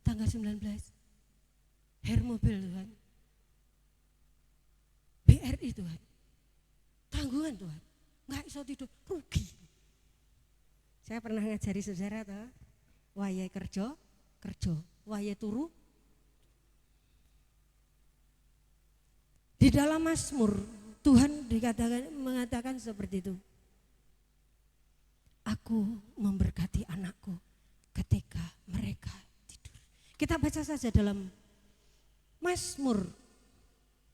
tanggal 19, hair mobil Tuhan. BRI Tuhan, tanggungan Tuhan, nggak bisa tidur, rugi. Saya pernah ngajari saudara toh, wayai kerja, wayai turu. Di dalam Mazmur Tuhan mengatakan seperti itu. Aku memberkati anakku ketika mereka tidur. Kita baca saja dalam Mazmur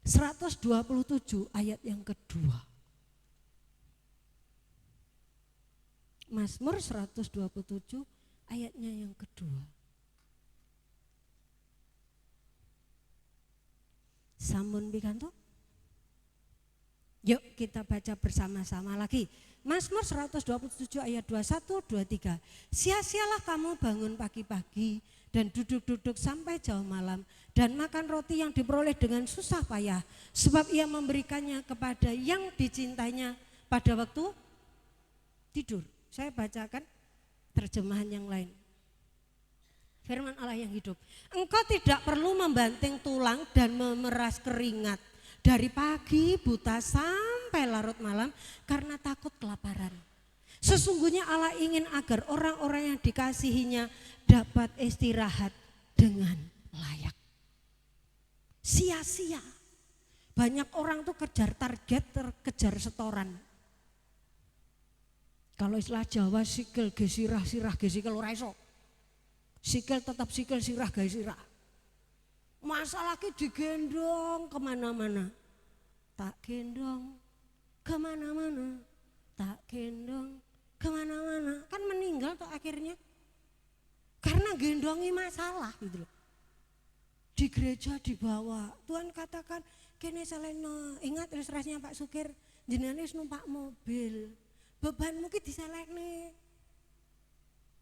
127 ayat yang kedua. Mazmur 127 ayatnya yang kedua. Sampun pikantuk? Yuk kita baca bersama-sama lagi. Mazmur 127 ayat 21, 23. Sia-sialah kamu bangun pagi-pagi dan duduk-duduk sampai jauh malam dan makan roti yang diperoleh dengan susah payah, sebab ia memberikannya kepada yang dicintainya pada waktu tidur. Saya bacakan terjemahan yang lain. Firman Allah yang hidup. Engkau tidak perlu membanting tulang dan memeras keringat dari pagi buta sampai larut malam karena takut kelaparan. Sesungguhnya Allah ingin agar orang-orang yang dikasihinya dapat istirahat dengan layak. Sia-sia. Banyak orang tuh kejar target, kejar setoran. Kalau istilah Jawa sikil gesirah sirah gesikil ora iso. Sikil tetap sikil, sirah gak sirah. Masalah ki digendong kemana-mana. Tak gendong kemana-mana. Tak gendong kemana-mana. Kan meninggal tuh akhirnya. Karena gendongi masalah gitu loh. Di gereja dibawa. Tuhan katakan kene seleno. Ingat ilustrasinya Pak Sukir. Jenengan wis numpak mobil. Bebanmu ki diselekne.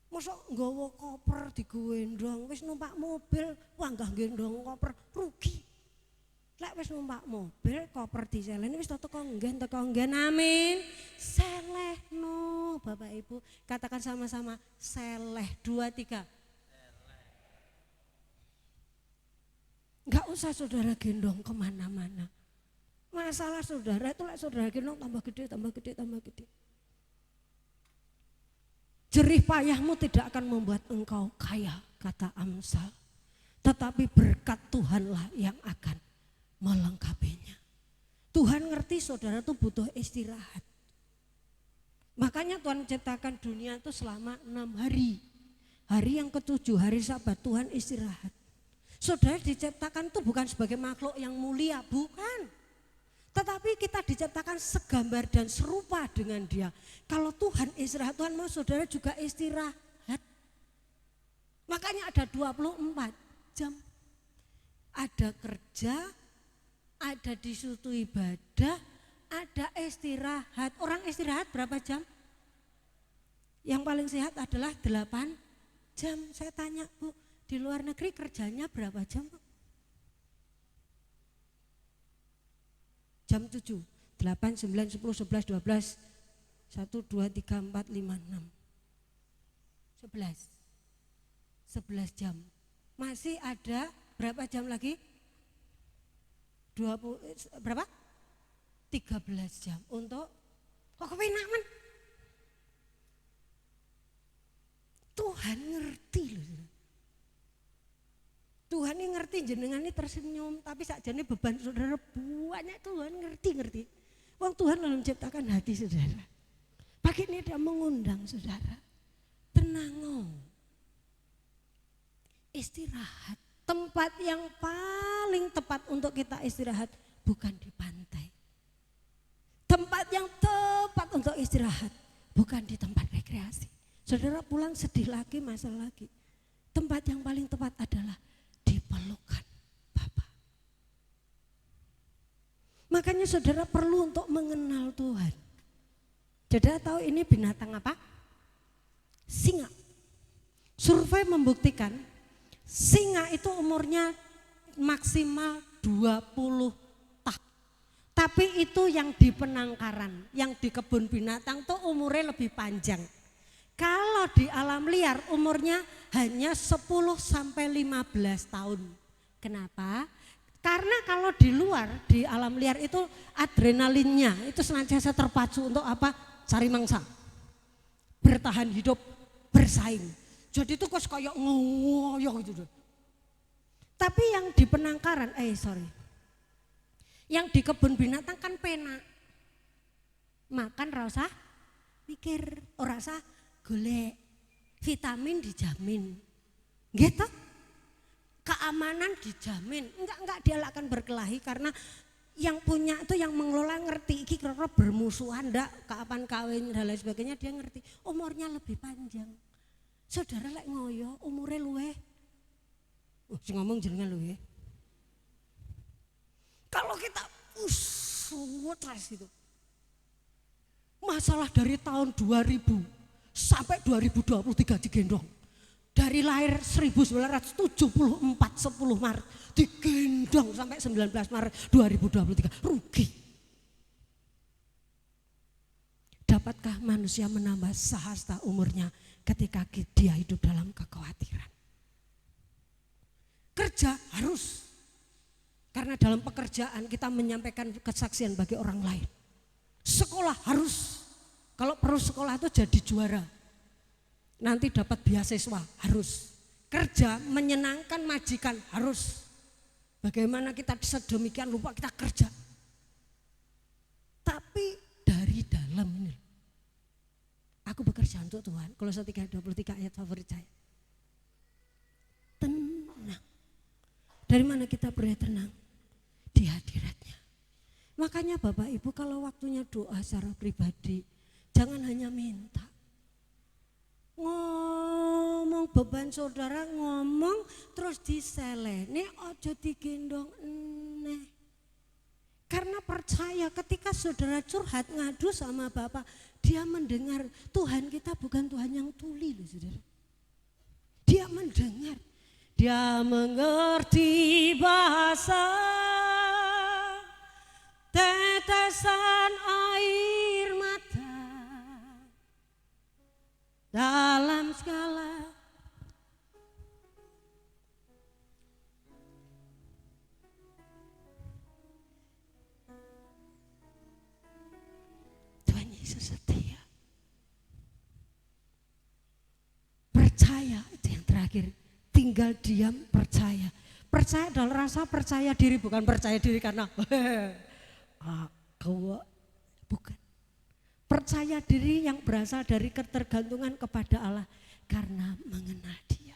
Mosok nggawa koper digendong, wis numpak mobil, wah enggak gendong koper, rugi. Lek wis numpak mobil, koper diselehne wis teko nggen, amin. Selehno, Bapak Ibu, katakan sama-sama, seleh, 2, 3. Enggak usah saudara gendong kemana-mana. Masalah saudara itu lek saudara gendong tambah gede. Jerih payahmu tidak akan membuat engkau kaya, kata Amsal. Tetapi berkat Tuhanlah yang akan melengkapinya. Tuhan ngerti saudara itu butuh istirahat. Makanya Tuhan ciptakan dunia itu selama 6 hari. Hari yang ke-7, hari Sabat, Tuhan istirahat. Saudara diciptakan itu bukan sebagai makhluk yang mulia, bukan. Tetapi kita diciptakan segambar dan serupa dengan Dia. Kalau Tuhan istirahat, Tuhan mau saudara juga istirahat. Makanya ada 24 jam. Ada kerja, ada di suatu ibadah, ada istirahat. Orang istirahat berapa jam? Yang paling sehat adalah 8 jam. Saya tanya, Bu, di luar negeri kerjanya berapa jam, Bu? Jam 7, 8, 9, 10, 11, 12, 1, 2, 3, 4, 5, 6. 11 jam. Masih ada berapa jam lagi? 20, berapa? 13 jam untuk kok kepenaman? Tuhan ngerti loh. Tuhan ini ngerti jenengan ini tersenyum, tapi sakjane beban saudara banyak. Tuhan ngerti. Wong Tuhan lalu menciptakan hati saudara. Pagi ini Dia mengundang saudara. Tenang, istirahat. Tempat yang paling tepat untuk kita istirahat bukan di pantai. Tempat yang tepat untuk istirahat bukan di tempat rekreasi. Saudara pulang sedih lagi, masalah lagi. Tempat yang paling tepat adalah di pelukan Bapa. Makanya saudara perlu untuk mengenal Tuhan. Saudara tahu ini binatang apa? singa. Survei membuktikan singa itu umurnya maksimal 20 tahun. Tapi itu yang di penangkaran, yang di kebun binatang tuh umurnya lebih panjang. Kalau di alam liar umurnya hanya 10 sampai 15 tahun. Kenapa? Karena kalau di luar, di alam liar itu adrenalinnya itu senantiasa terpacu untuk apa? Cari mangsa, bertahan hidup, bersaing. Jadi itu kok kayak ngoyo gitu. Tapi yang di penangkaran, yang di kebun binatang kan penak. Makan rasa mikir, ora usah golek, vitamin dijamin. Gitu. Keamanan dijamin. Enggak dia akan berkelahi karena yang punya itu yang mengelola ngerti iki kira-kira bermusuhan ndak, kapan kawin dan lain sebagainya dia ngerti. Umurnya lebih panjang. Saudara lek ngoyo umure luwe. Sing ngomong jenengan luwe. Kalau kita terus gitu. Masalah dari tahun 2000 sampai 2023 digendong. Dari lahir 1974 10 Maret digendong sampai 19 Maret 2023 rugi. Dapatkah manusia menambah sehasta umurnya ketika dia hidup dalam kekhawatiran? Kerja harus, karena dalam pekerjaan kita menyampaikan kesaksian bagi orang lain. Sekolah harus, kalau perlu sekolah itu jadi juara. Nanti dapat beasiswa harus. Kerja menyenangkan majikan harus. Bagaimana kita sedemikian lupa kita kerja. Tapi dari dalam ini. Aku bekerja untuk Tuhan. Kolose 3:23 ayat favorit saya. Tenang. Dari mana kita boleh tenang? Di hadiratnya. Makanya Bapak Ibu kalau waktunya doa secara pribadi, jangan hanya minta. Ngomong beban saudara ngomong terus diseleni ojo digendong eneh. Karena percaya ketika saudara curhat ngadu sama Bapak, dia mendengar. Tuhan kita bukan Tuhan yang tuli loh saudara. Dia mendengar, dia mengerti bahasa tetesan air mata. Dalam segala Tuhan Yesus setia. Percaya itu yang terakhir. Tinggal diam percaya. Percaya adalah rasa percaya diri, bukan percaya diri karena aku bukan. Percaya diri yang berasal dari ketergantungan kepada Allah karena mengenal Dia.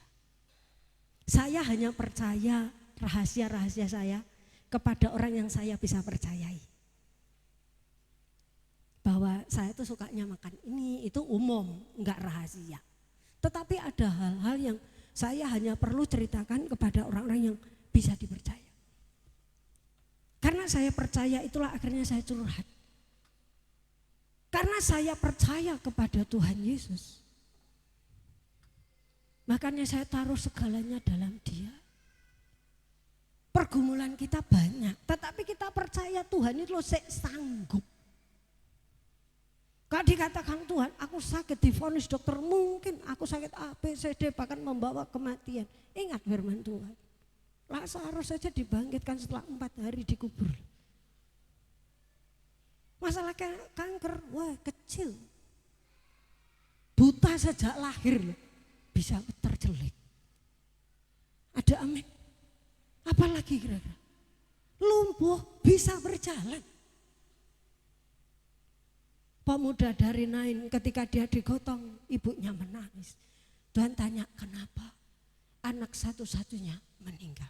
Saya hanya percaya rahasia-rahasia saya kepada orang yang saya bisa percayai. Bahwa saya tuh sukanya makan ini, itu umum, enggak rahasia. Tetapi ada hal-hal yang saya hanya perlu ceritakan kepada orang-orang yang bisa dipercaya. Karena saya percaya itulah akhirnya saya curhat. Karena saya percaya kepada Tuhan Yesus. Makanya saya taruh segalanya dalam Dia. Pergumulan kita banyak, tetapi kita percaya Tuhan itu loh sanggup. Kalau dikatakan Tuhan, aku sakit divonis dokter, mungkin aku sakit A, B, C, D bahkan membawa kematian. Ingat firman Tuhan. Lazarus saja dibangkitkan setelah 4 hari dikubur. Masalah kanker, wah kecil. Buta sejak lahir loh, bisa terjelek. Ada amin. Apalagi kira-kira? Lumpuh bisa berjalan. Pemuda dari Nain ketika dia digotong, ibunya menangis. Tuhan tanya kenapa? Anak satu-satunya meninggal.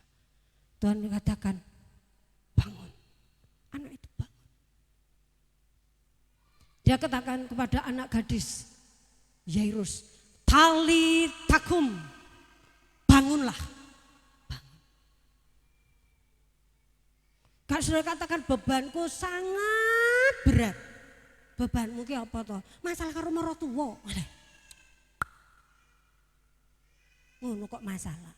Tuhan katakan bangun. Anak itu bangun. Dia katakan kepada anak gadis Yairus, tali takum, bangunlah. Bangun. Kak sudah katakan bebanku sangat berat. Bebanmu ki apa toh? Masalah karo maratuwa. Ngono kok masalah.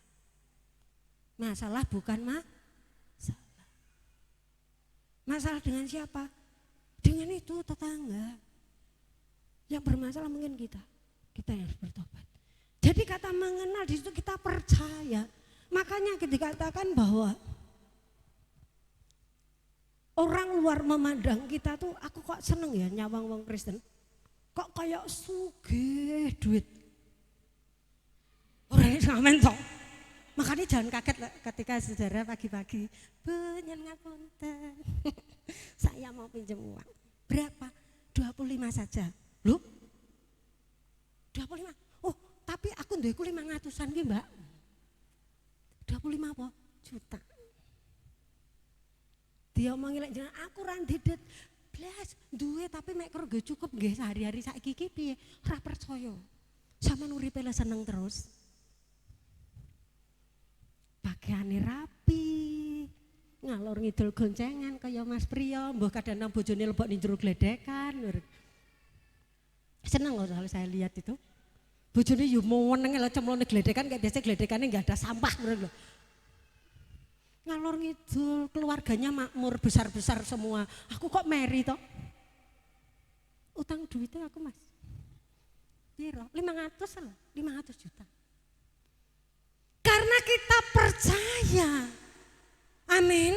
Masalah bukan masalah. Masalah dengan siapa? Dengan itu tetangga. Yang bermasalah mungkin kita. Kita yang harus bertobat. Jadi kata mengenal di situ kita percaya. Makanya dikatakan bahwa orang luar memandang kita tuh, aku kok seneng ya nyawang wong Kristen. Kok kayak sugih duit. Orangnya ngamen toh. Makanya jangan kaget ketika saudara pagi-pagi, "Benyen ngapunten. Saya mau pinjam uang." Berapa? 25 saja. Loh? 25? Oh, tapi aku duweku 500-an ki, Mbak. 25 apa? Juta. Dia omongi lek jenengan aku ra ndedet blas duwe tapi mek kergo cukup nggih sehari-hari saiki iki piye? Ora percaya. Sampeyan uripe le seneng terus. Pakaiane rapi, ngalor ngidul goncengan kaya Mas Priyo, mbah kadang bojone lebok ning jero gledekan. Seneng loh kalau saya lihat itu. Bojone yo meneng lho cemplone gledekan kayak biasa gledekane enggak ada sampah menurut lho. Ngalor ngidul, keluarganya makmur, besar-besar semua. Aku kok meri toh? Utang duitnya aku Mas. Piro? 500 lah, 500 juta. Karena kita percaya. Amin.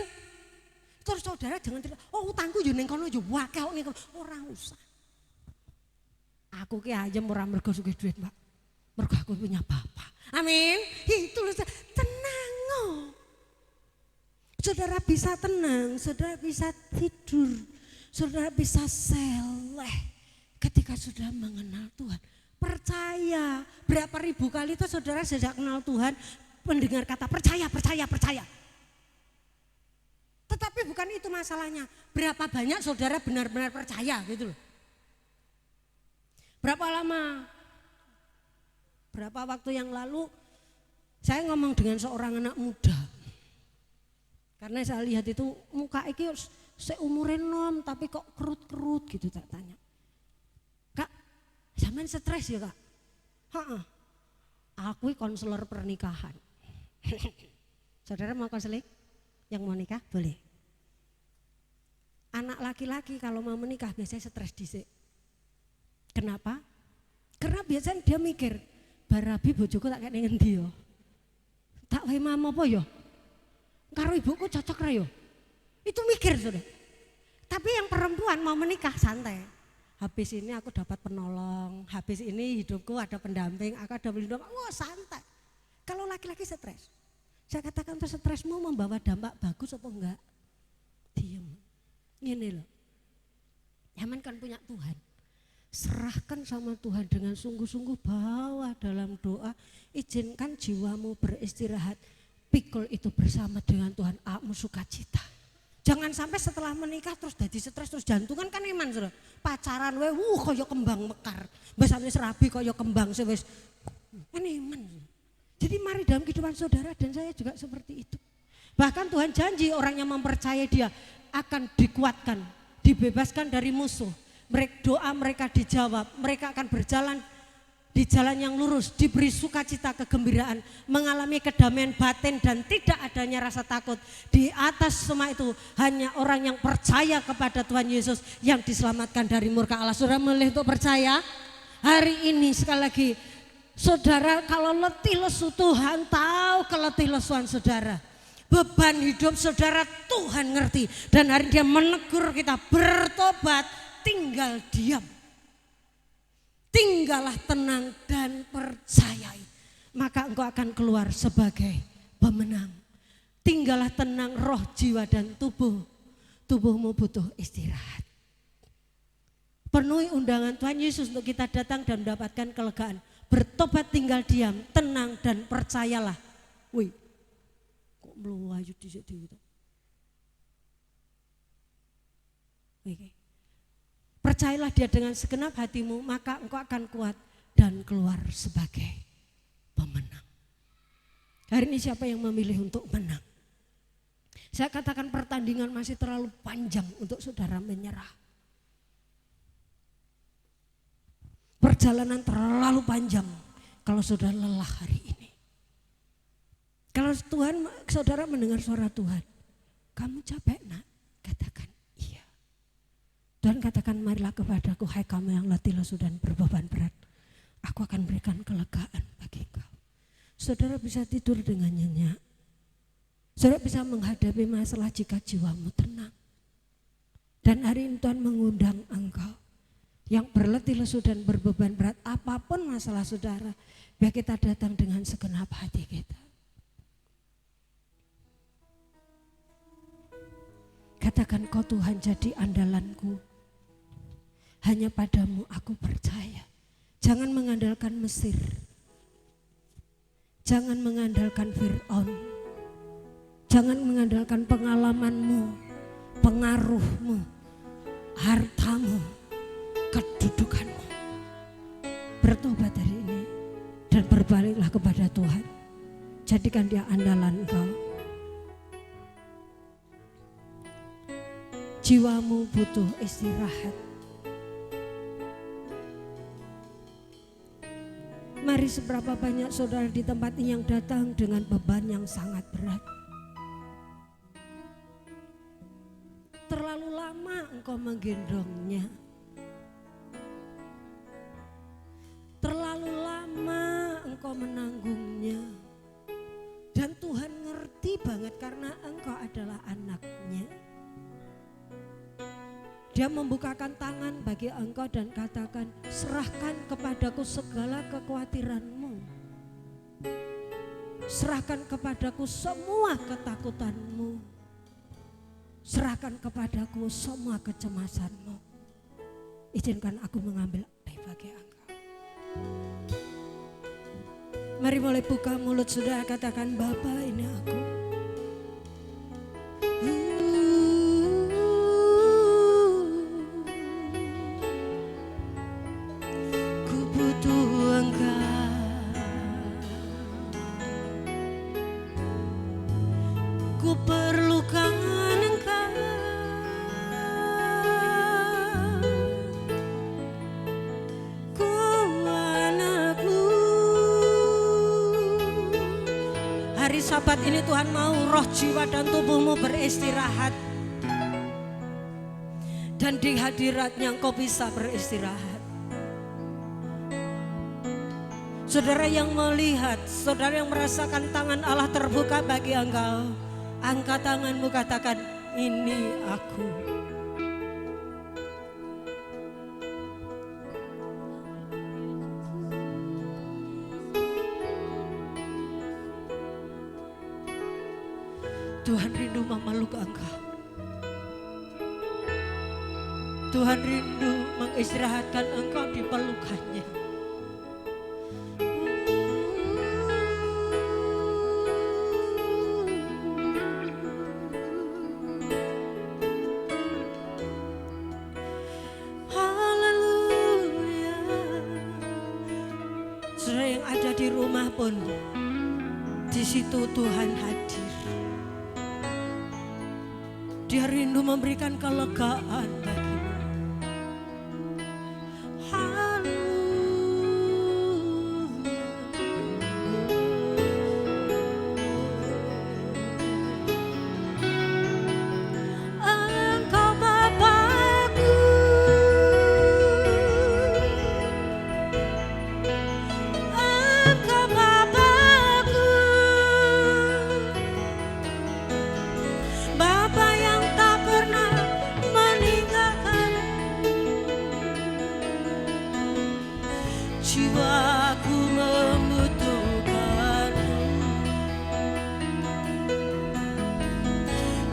Terus saudara jangan cerita, oh utangku yo ning kono yo akeh kok ning kono. Ora usah. Aku ki ayem ora mergo sugih duit, Mbak. Mergo aku punya bapak. Amin. Itu lho, tenang. Saudara bisa tenang, saudara bisa tidur, saudara bisa seleh ketika sudah mengenal Tuhan. Percaya, berapa ribu kali itu saudara sejak kenal Tuhan mendengar kata percaya, percaya, percaya. Tetapi bukan itu masalahnya, berapa banyak saudara benar-benar percaya gitu loh. Berapa lama, berapa waktu yang lalu saya ngomong dengan seorang anak muda. Karena saya lihat itu muka iki seumuran nom tapi kok kerut-kerut gitu tak tanya. Kak, sampean stres ya Kak? Heeh. Aku konselor pernikahan. Saudara mau konseling? Yang mau nikah boleh. Anak laki-laki kalau mau menikah biasanya stres dhisik. Kenapa? Karena biasanya dia mikir, barabi bojoku tak kene ngendi yo? Tak wae mam apa yo? Karo ibuku cocok ra yo. Itu mikir sudah. Tapi yang perempuan mau menikah santai. Habis ini aku dapat penolong, habis ini hidupku ada pendamping, aku ada pelindung. Wah santai. Kalau laki-laki stres. Saya katakan tuh stresmu membawa dampak bagus apa enggak? Diam. Ini loh. Zaman kan punya Tuhan. Serahkan sama Tuhan dengan sungguh-sungguh, bawa dalam doa. Izinkan jiwamu beristirahat. Pikul itu bersama dengan Tuhan, aku sukacita. Jangan sampai setelah menikah terus jadi stres, terus jantungan kan eman sudah. Pacaran we kaya kembang mekar. Besarnya serabi kaya kembang sewis. Kan eman. Jadi mari dalam kehidupan saudara dan saya juga seperti itu. Bahkan Tuhan janji orang yang mempercayai dia akan dikuatkan, dibebaskan dari musuh. Doa mereka dijawab, mereka akan berjalan di jalan yang lurus, diberi sukacita, kegembiraan, mengalami kedamaian batin dan tidak adanya rasa takut. Di atas semua itu hanya orang yang percaya kepada Tuhan Yesus yang diselamatkan dari murka Allah. Saudara memilih untuk percaya? Hari ini sekali lagi, saudara kalau letih lesu Tuhan tahu keletih lesuan saudara. Beban hidup saudara Tuhan ngerti dan hari dia menegur kita bertobat, tinggal diam. Tinggallah tenang dan percayai, maka engkau akan keluar sebagai pemenang. Tinggallah tenang roh, jiwa dan tubuh. Tubuhmu butuh istirahat. Penuhi undangan Tuhan Yesus untuk kita datang dan mendapatkan kelegaan. Bertobat, tinggal diam, tenang dan percayalah. Wih, kok melayu di situ gitu. Oke. Percayalah dia dengan segenap hatimu, maka engkau akan kuat dan keluar sebagai pemenang. Hari ini siapa yang memilih untuk menang? Saya katakan pertandingan masih terlalu panjang untuk saudara menyerah. Perjalanan terlalu panjang kalau saudara lelah hari ini. Kalau Tuhan, saudara mendengar suara Tuhan, kamu capek nak? Katakan iya. Tuhan katakan, marilah kepadaku hai kamu yang letih lesu dan berbeban berat. Aku akan berikan kelegaan bagi engkau. Saudara bisa tidur dengan nyenyak. Saudara bisa menghadapi masalah jika jiwamu tenang. Dan hari ini Tuhan mengundang engkau yang berletih lesu dan berbeban berat, apapun masalah saudara, biar kita datang dengan segenap hati kita. Katakan, kau Tuhan jadi andalanku, hanya padamu aku percaya. Jangan mengandalkan Mesir, jangan mengandalkan Fir'aun, jangan mengandalkan pengalamanmu, pengaruhmu, hartamu, kedudukanmu. Bertobat hari ini dan berbaliklah kepada Tuhan. Jadikan dia andalan engkau. Jiwamu butuh istirahat. Mari, seberapa banyak saudara di tempat ini yang datang dengan beban yang sangat berat. Terlalu lama engkau menggendongnya. Terlalu lama engkau menanggungnya. Dan Tuhan ngerti banget karena engkau adalah anaknya. Dia membukakan tangan bagi engkau dan katakan, serahkan kepadaku segala kekhawatiranmu. Serahkan kepadaku semua ketakutanmu. Serahkan kepadaku semua kecemasanmu. Izinkan aku mengambil alih bagi engkau. Mari mulai buka mulut, sudah katakan, Bapa, ini aku. Ku butuh engkau. Ku perlukan engkau. Ku anakmu. Hari Sabat ini Tuhan mau roh, jiwa dan tubuhmu beristirahat. Dan di hadiratnya engkau bisa beristirahat. Saudara yang melihat, saudara yang merasakan tangan Allah terbuka bagi engkau, angkat tanganmu, katakan, ini aku. Tuhan rindu memeluk engkau. Tuhan rindu mengistirahatkan engkau di pelukannya. Haleluya. Saudara yang ada di rumah pun, di situ Tuhan hadir. Dia rindu memberikan kelegaan bagimu. Engkau Bapakku, Engkau Bapakku, Bapa yang tak pernah meninggalkan. Jiwaku membutuhkanmu.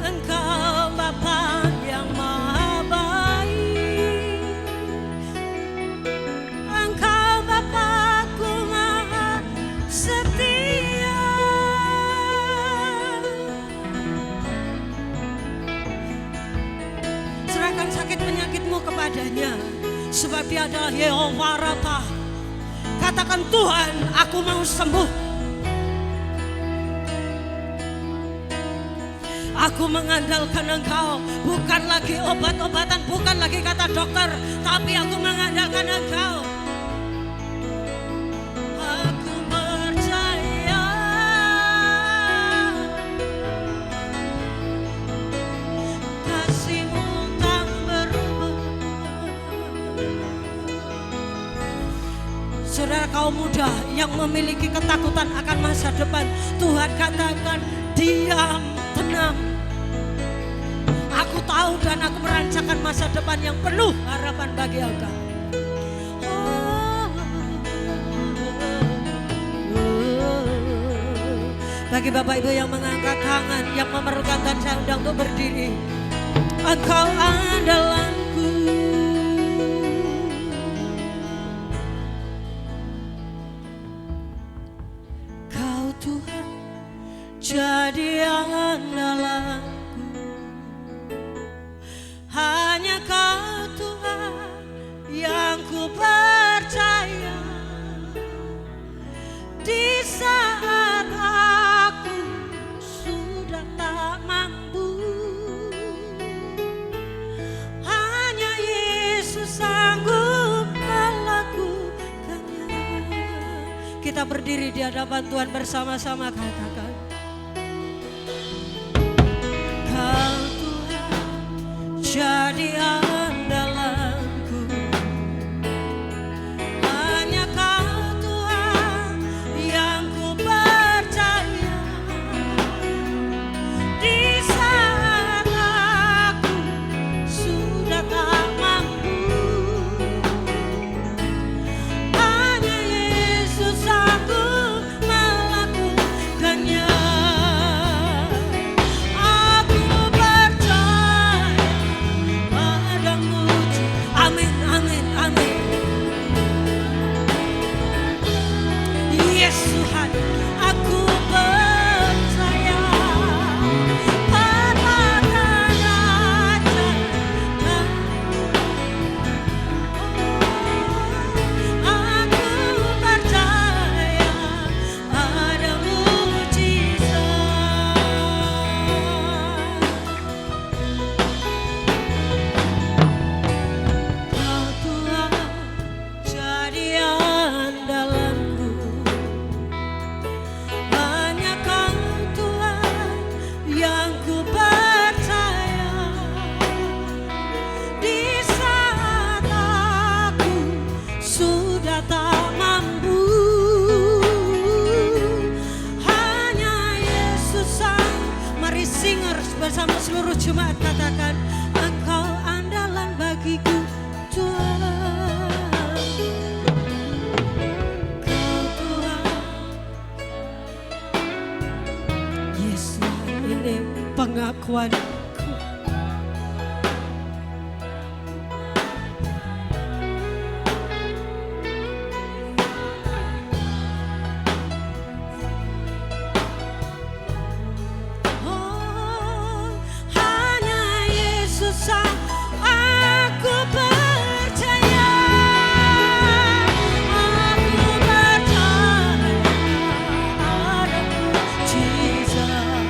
Engkau Bapa yang maha baik. Engkau Bapakku maha setia. Serahkan sakit penyakitmu kepadanya, sebab Dia adalah Yehova Rafa. Katakan, Tuhan, aku mau sembuh. Aku mengandalkan Engkau, bukan lagi obat-obatan, bukan lagi kata dokter, tapi aku mengandalkan Engkau. Aku percaya Saudara kaum muda yang memiliki ketakutan akan masa depan, Tuhan katakan diam, tenang. Aku tahu dan aku merancangkan masa depan yang penuh harapan bagi engkau. Bagi Bapak Ibu yang mengangkat tangan, yang memerlukan Tuhan, saya undang untuk berdiri. Engkau andalanku, Kau Tuhan jadi andalanku. Hanya Kau Tuhan yang ku percaya. Di saat aku sudah tak mampu, hanya Yesus sanggup melakukannya. Kita berdiri di hadapan Tuhan bersama-sama, katakan, Kau Tuhan jadi andalanku. Hanya Kau Tuhan yang ku percaya. Di saat aku sudah tak mampu, hanya Yesus sanggup melakukannya. Aku percaya padamu. Amin, amin, amin. Yes Tuhan, aku percaya perbuatan ajaib. Aku percaya ada mujizat. Kau Tuhan jadi andalanku. Hanya Kau Tuhan yang ku percaya. Di saat aku sudah tak mampu, hanya Yesus sang. Mari singers bersama seluruh jemaat, katakan, Engkau andalan bagiku Tuhan. Kau Tuhan. Yes Tuhan, ini pengakuanku. Oh, hanya Yesus sang aku percaya. Aku percaya ada mujizat.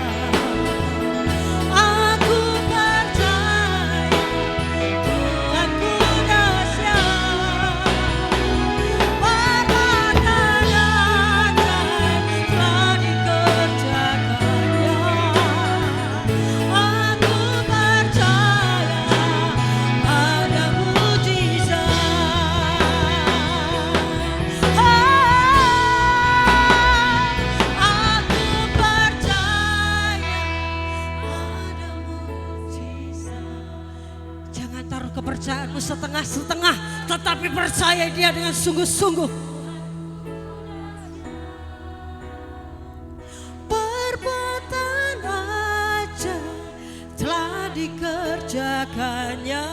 Aku percaya Tuhanku dahsyat. Perbuatan ajaib telah dikerjakannya. Aku percaya ada mujizat. Aku percaya ada mujizat. Jangan taruh kepercayaanmu setengah-setengah, tetapi percaya Dia dengan sungguh-sungguh. Perbuatan ajaib telah dikerjakannya.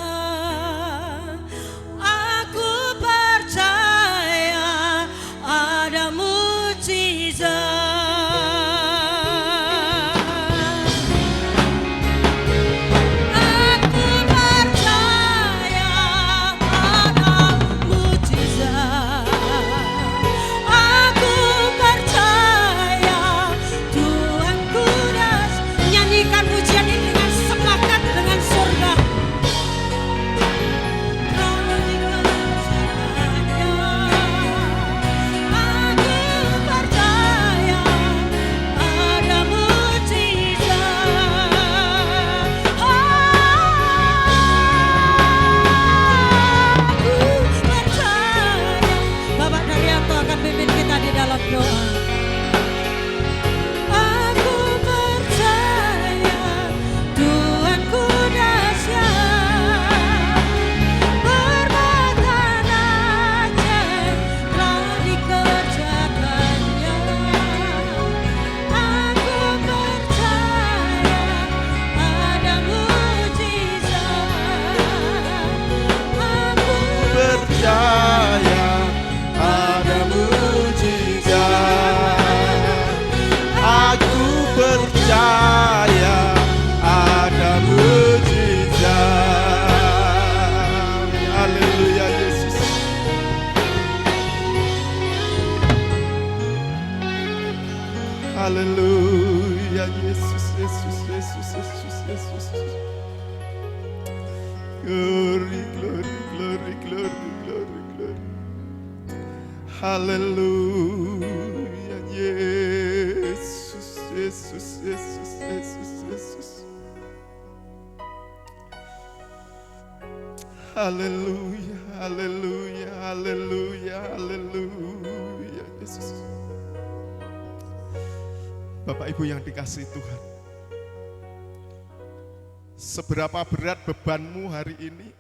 Aku percaya ada mujizat. Aku percaya ada mujizat. Haleluya, Yesus, Yesus, Yesus, Yesus, Yesus. Haleluya, haleluya, haleluya, haleluya, Yesus. Bapak Ibu yang dikasihi Tuhan, seberapa berat bebanmu hari ini?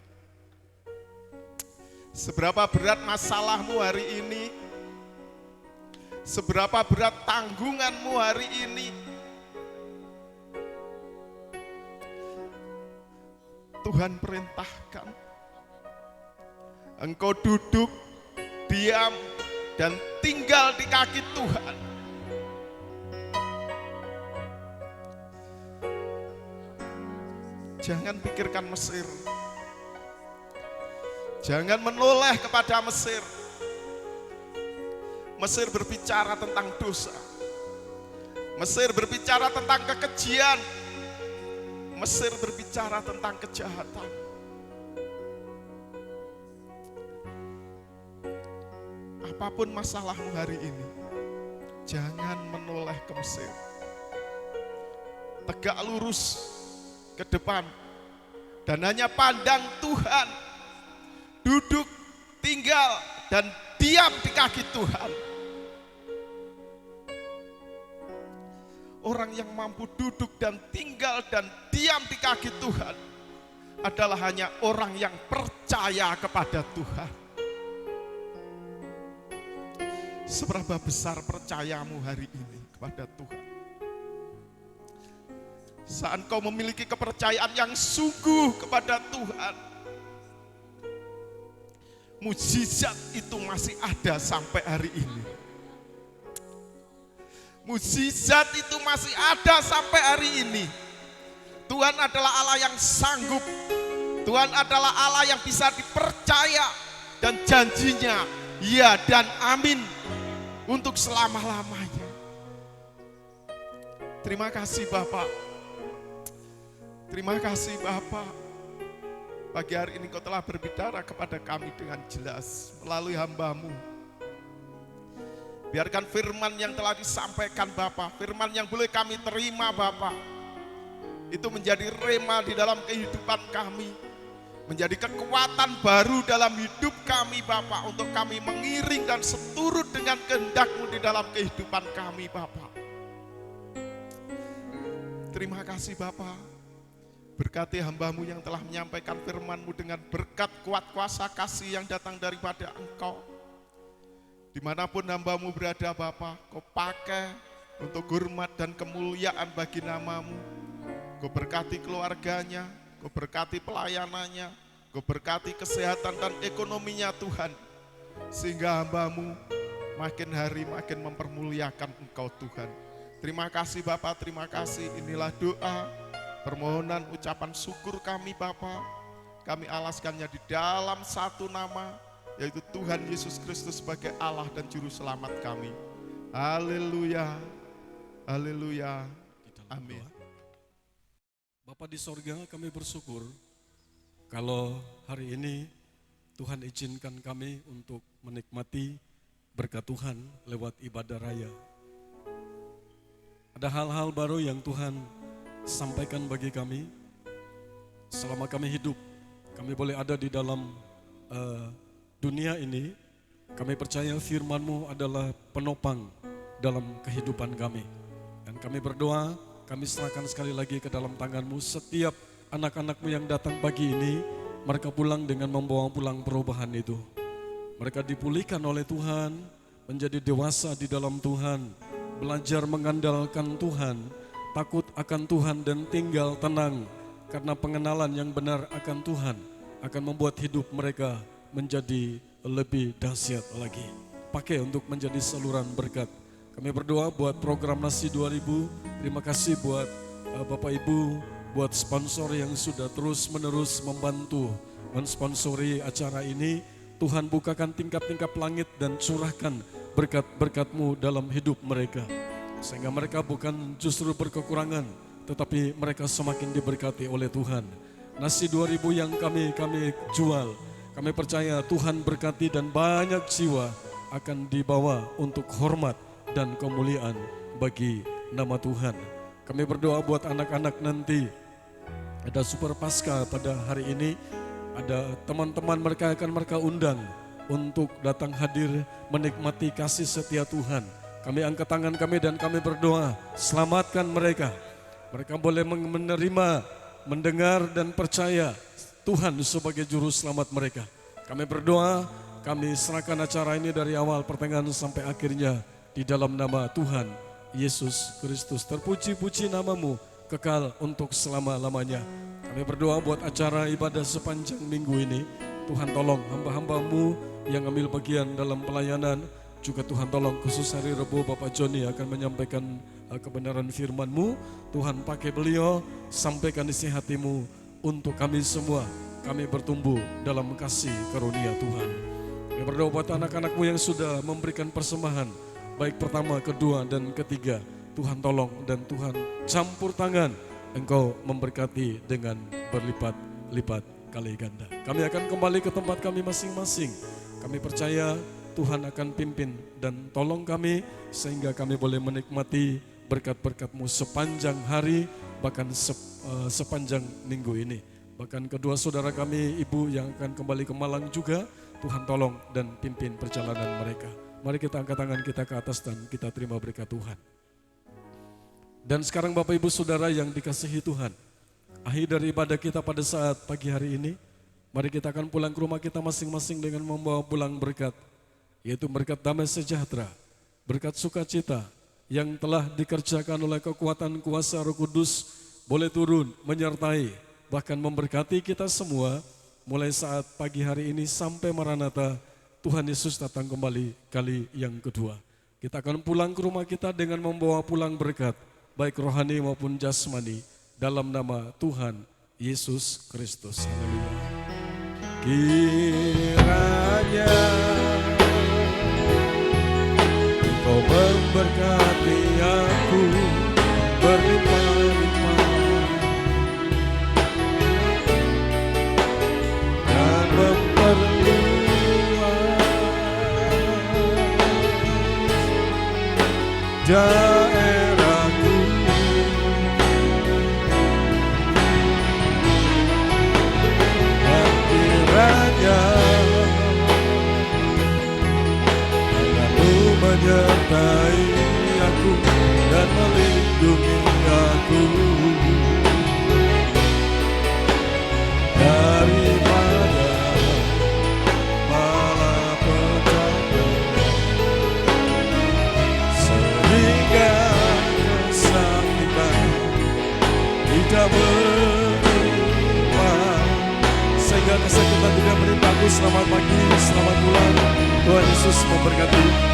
Seberapa berat masalahmu hari ini? Seberapa berat tanggunganmu hari ini? Tuhan perintahkan engkau duduk, diam, dan tinggal di kaki Tuhan. Jangan pikirkan Mesir. Jangan menoleh kepada Mesir. Mesir berbicara tentang dosa. Mesir berbicara tentang kekejian. Mesir berbicara tentang kejahatan. Apapun masalahmu hari ini, jangan menoleh ke Mesir. Tegak lurus ke depan dan hanya pandang Tuhan. Duduk, tinggal, dan diam di kaki Tuhan. Orang yang mampu duduk dan tinggal dan diam di kaki Tuhan adalah hanya orang yang percaya kepada Tuhan. Seberapa besar percayamu hari ini kepada Tuhan? Saat kau memiliki kepercayaan yang sungguh kepada Tuhan, mujizat itu masih ada sampai hari ini. Mujizat itu masih ada sampai hari ini. Tuhan adalah Allah yang sanggup. Tuhan adalah Allah yang bisa dipercaya. Dan janjinya ya dan amin untuk selama-lamanya. Terima kasih Bapak. Terima kasih Bapak. Pagi hari ini Kau telah berbicara kepada kami dengan jelas melalui hamba-Mu. Biarkan firman yang telah disampaikan Bapa, firman yang boleh kami terima Bapa, itu menjadi rema di dalam kehidupan kami, menjadi kekuatan baru dalam hidup kami Bapa, untuk kami mengiring dan seturut dengan kehendak-Mu di dalam kehidupan kami Bapa. Terima kasih Bapa. Berkati hamba-Mu yang telah menyampaikan firman-Mu dengan berkat kuat kuasa kasih yang datang daripada Engkau. Dimanapun hamba-Mu berada Bapa, Kau pakai untuk hormat dan kemuliaan bagi nama-Mu. Kau berkati keluarganya, Kau berkati pelayanannya, Kau berkati kesehatan dan ekonominya Tuhan. Sehingga hamba-Mu makin hari makin mempermuliakan Engkau Tuhan. Terima kasih Bapa, terima kasih. Inilah doa, permohonan, ucapan syukur kami Bapa. Kami alaskannya di dalam satu nama, yaitu Tuhan Yesus Kristus sebagai Allah dan Juru Selamat kami. Haleluya, haleluya, amin. Bapa di sorga, kami bersyukur kalau hari ini Tuhan izinkan kami untuk menikmati berkat Tuhan lewat ibadah raya. Ada hal-hal baru yang Tuhan sampaikan bagi kami. Selama kami hidup, kami boleh ada di dalam dunia ini. Kami percaya firman-Mu adalah penopang dalam kehidupan kami. Dan kami berdoa, kami serahkan sekali lagi ke dalam tangan-Mu. Setiap anak-anak-Mu yang datang pagi ini, mereka pulang dengan membawa pulang perubahan itu. Mereka dipulihkan oleh Tuhan, menjadi dewasa di dalam Tuhan, belajar mengandalkan Tuhan, takut akan Tuhan dan tinggal tenang. Karena pengenalan yang benar akan Tuhan akan membuat hidup mereka menjadi lebih dahsyat lagi. Pakai untuk menjadi saluran berkat. Kami berdoa buat program Nasi 2000. Terima kasih buat Bapak Ibu, buat sponsor yang sudah terus menerus membantu mensponsori acara ini. Tuhan bukakan tingkap-tingkap langit dan curahkan berkat-berkat-Mu dalam hidup mereka. Sehingga mereka bukan justru berkekurangan, tetapi mereka semakin diberkati oleh Tuhan. Nasi 2000 yang kami jual, kami percaya Tuhan berkati dan banyak jiwa akan dibawa untuk hormat dan kemuliaan bagi nama Tuhan. Kami berdoa buat anak-anak nanti. Ada Super Pasca pada hari ini, ada teman-teman mereka akan mereka undang untuk datang hadir menikmati kasih setia Tuhan. Kami angkat tangan kami dan kami berdoa, selamatkan mereka. Mereka boleh menerima, mendengar dan percaya Tuhan sebagai juru selamat mereka. Kami berdoa, kami serahkan acara ini dari awal pertengahan sampai akhirnya di dalam nama Tuhan Yesus Kristus. Terpuji-puji namamu kekal untuk selama-lamanya. Kami berdoa buat acara ibadah sepanjang minggu ini. Tuhan tolong hamba-hambamu yang ambil bagian dalam pelayanan. Juga Tuhan tolong khusus hari Rabu Bapak Joni akan menyampaikan kebenaran firman-Mu. Tuhan pakai beliau, sampaikan isi hati-Mu untuk kami semua. Kami bertumbuh dalam kasih karunia Tuhan. Kami berdoa buat anak-anak-Mu yang sudah memberikan persembahan. Baik pertama, kedua, dan ketiga. Tuhan tolong dan Tuhan campur tangan. Engkau memberkati dengan berlipat-lipat kali ganda. Kami akan kembali ke tempat kami masing-masing. Kami percaya Tuhan akan pimpin dan tolong kami sehingga kami boleh menikmati berkat-berkat-Mu sepanjang hari, bahkan sepanjang minggu ini. Bahkan kedua saudara kami, ibu yang akan kembali ke Malang juga, Tuhan tolong dan pimpin perjalanan mereka. Mari kita angkat tangan kita ke atas dan kita terima berkat Tuhan. Dan sekarang Bapak Ibu Saudara yang dikasihi Tuhan, akhir dari ibadah kita pada saat pagi hari ini, mari kita akan pulang ke rumah kita masing-masing dengan membawa pulang berkat, yaitu berkat damai sejahtera, berkat sukacita yang telah dikerjakan oleh kekuatan kuasa Roh Kudus boleh turun, menyertai, bahkan memberkati kita semua mulai saat pagi hari ini sampai Maranatha, Tuhan Yesus datang kembali kali yang kedua. Kita akan pulang ke rumah kita dengan membawa pulang berkat, baik rohani maupun jasmani, dalam nama Tuhan Yesus Kristus. Haleluya. Kiranya Engkau memberkati aku berlimpah-limpah dan memperluas daerahku. Dan kiranya menyertai aku dan melindungi aku daripada malapetaka, sehingga kesakitan tidak menimpa, sehingga kesakitan tidak menimpa aku. Selamat pagi, selamat pulang. Tuhan Yesus memberkati.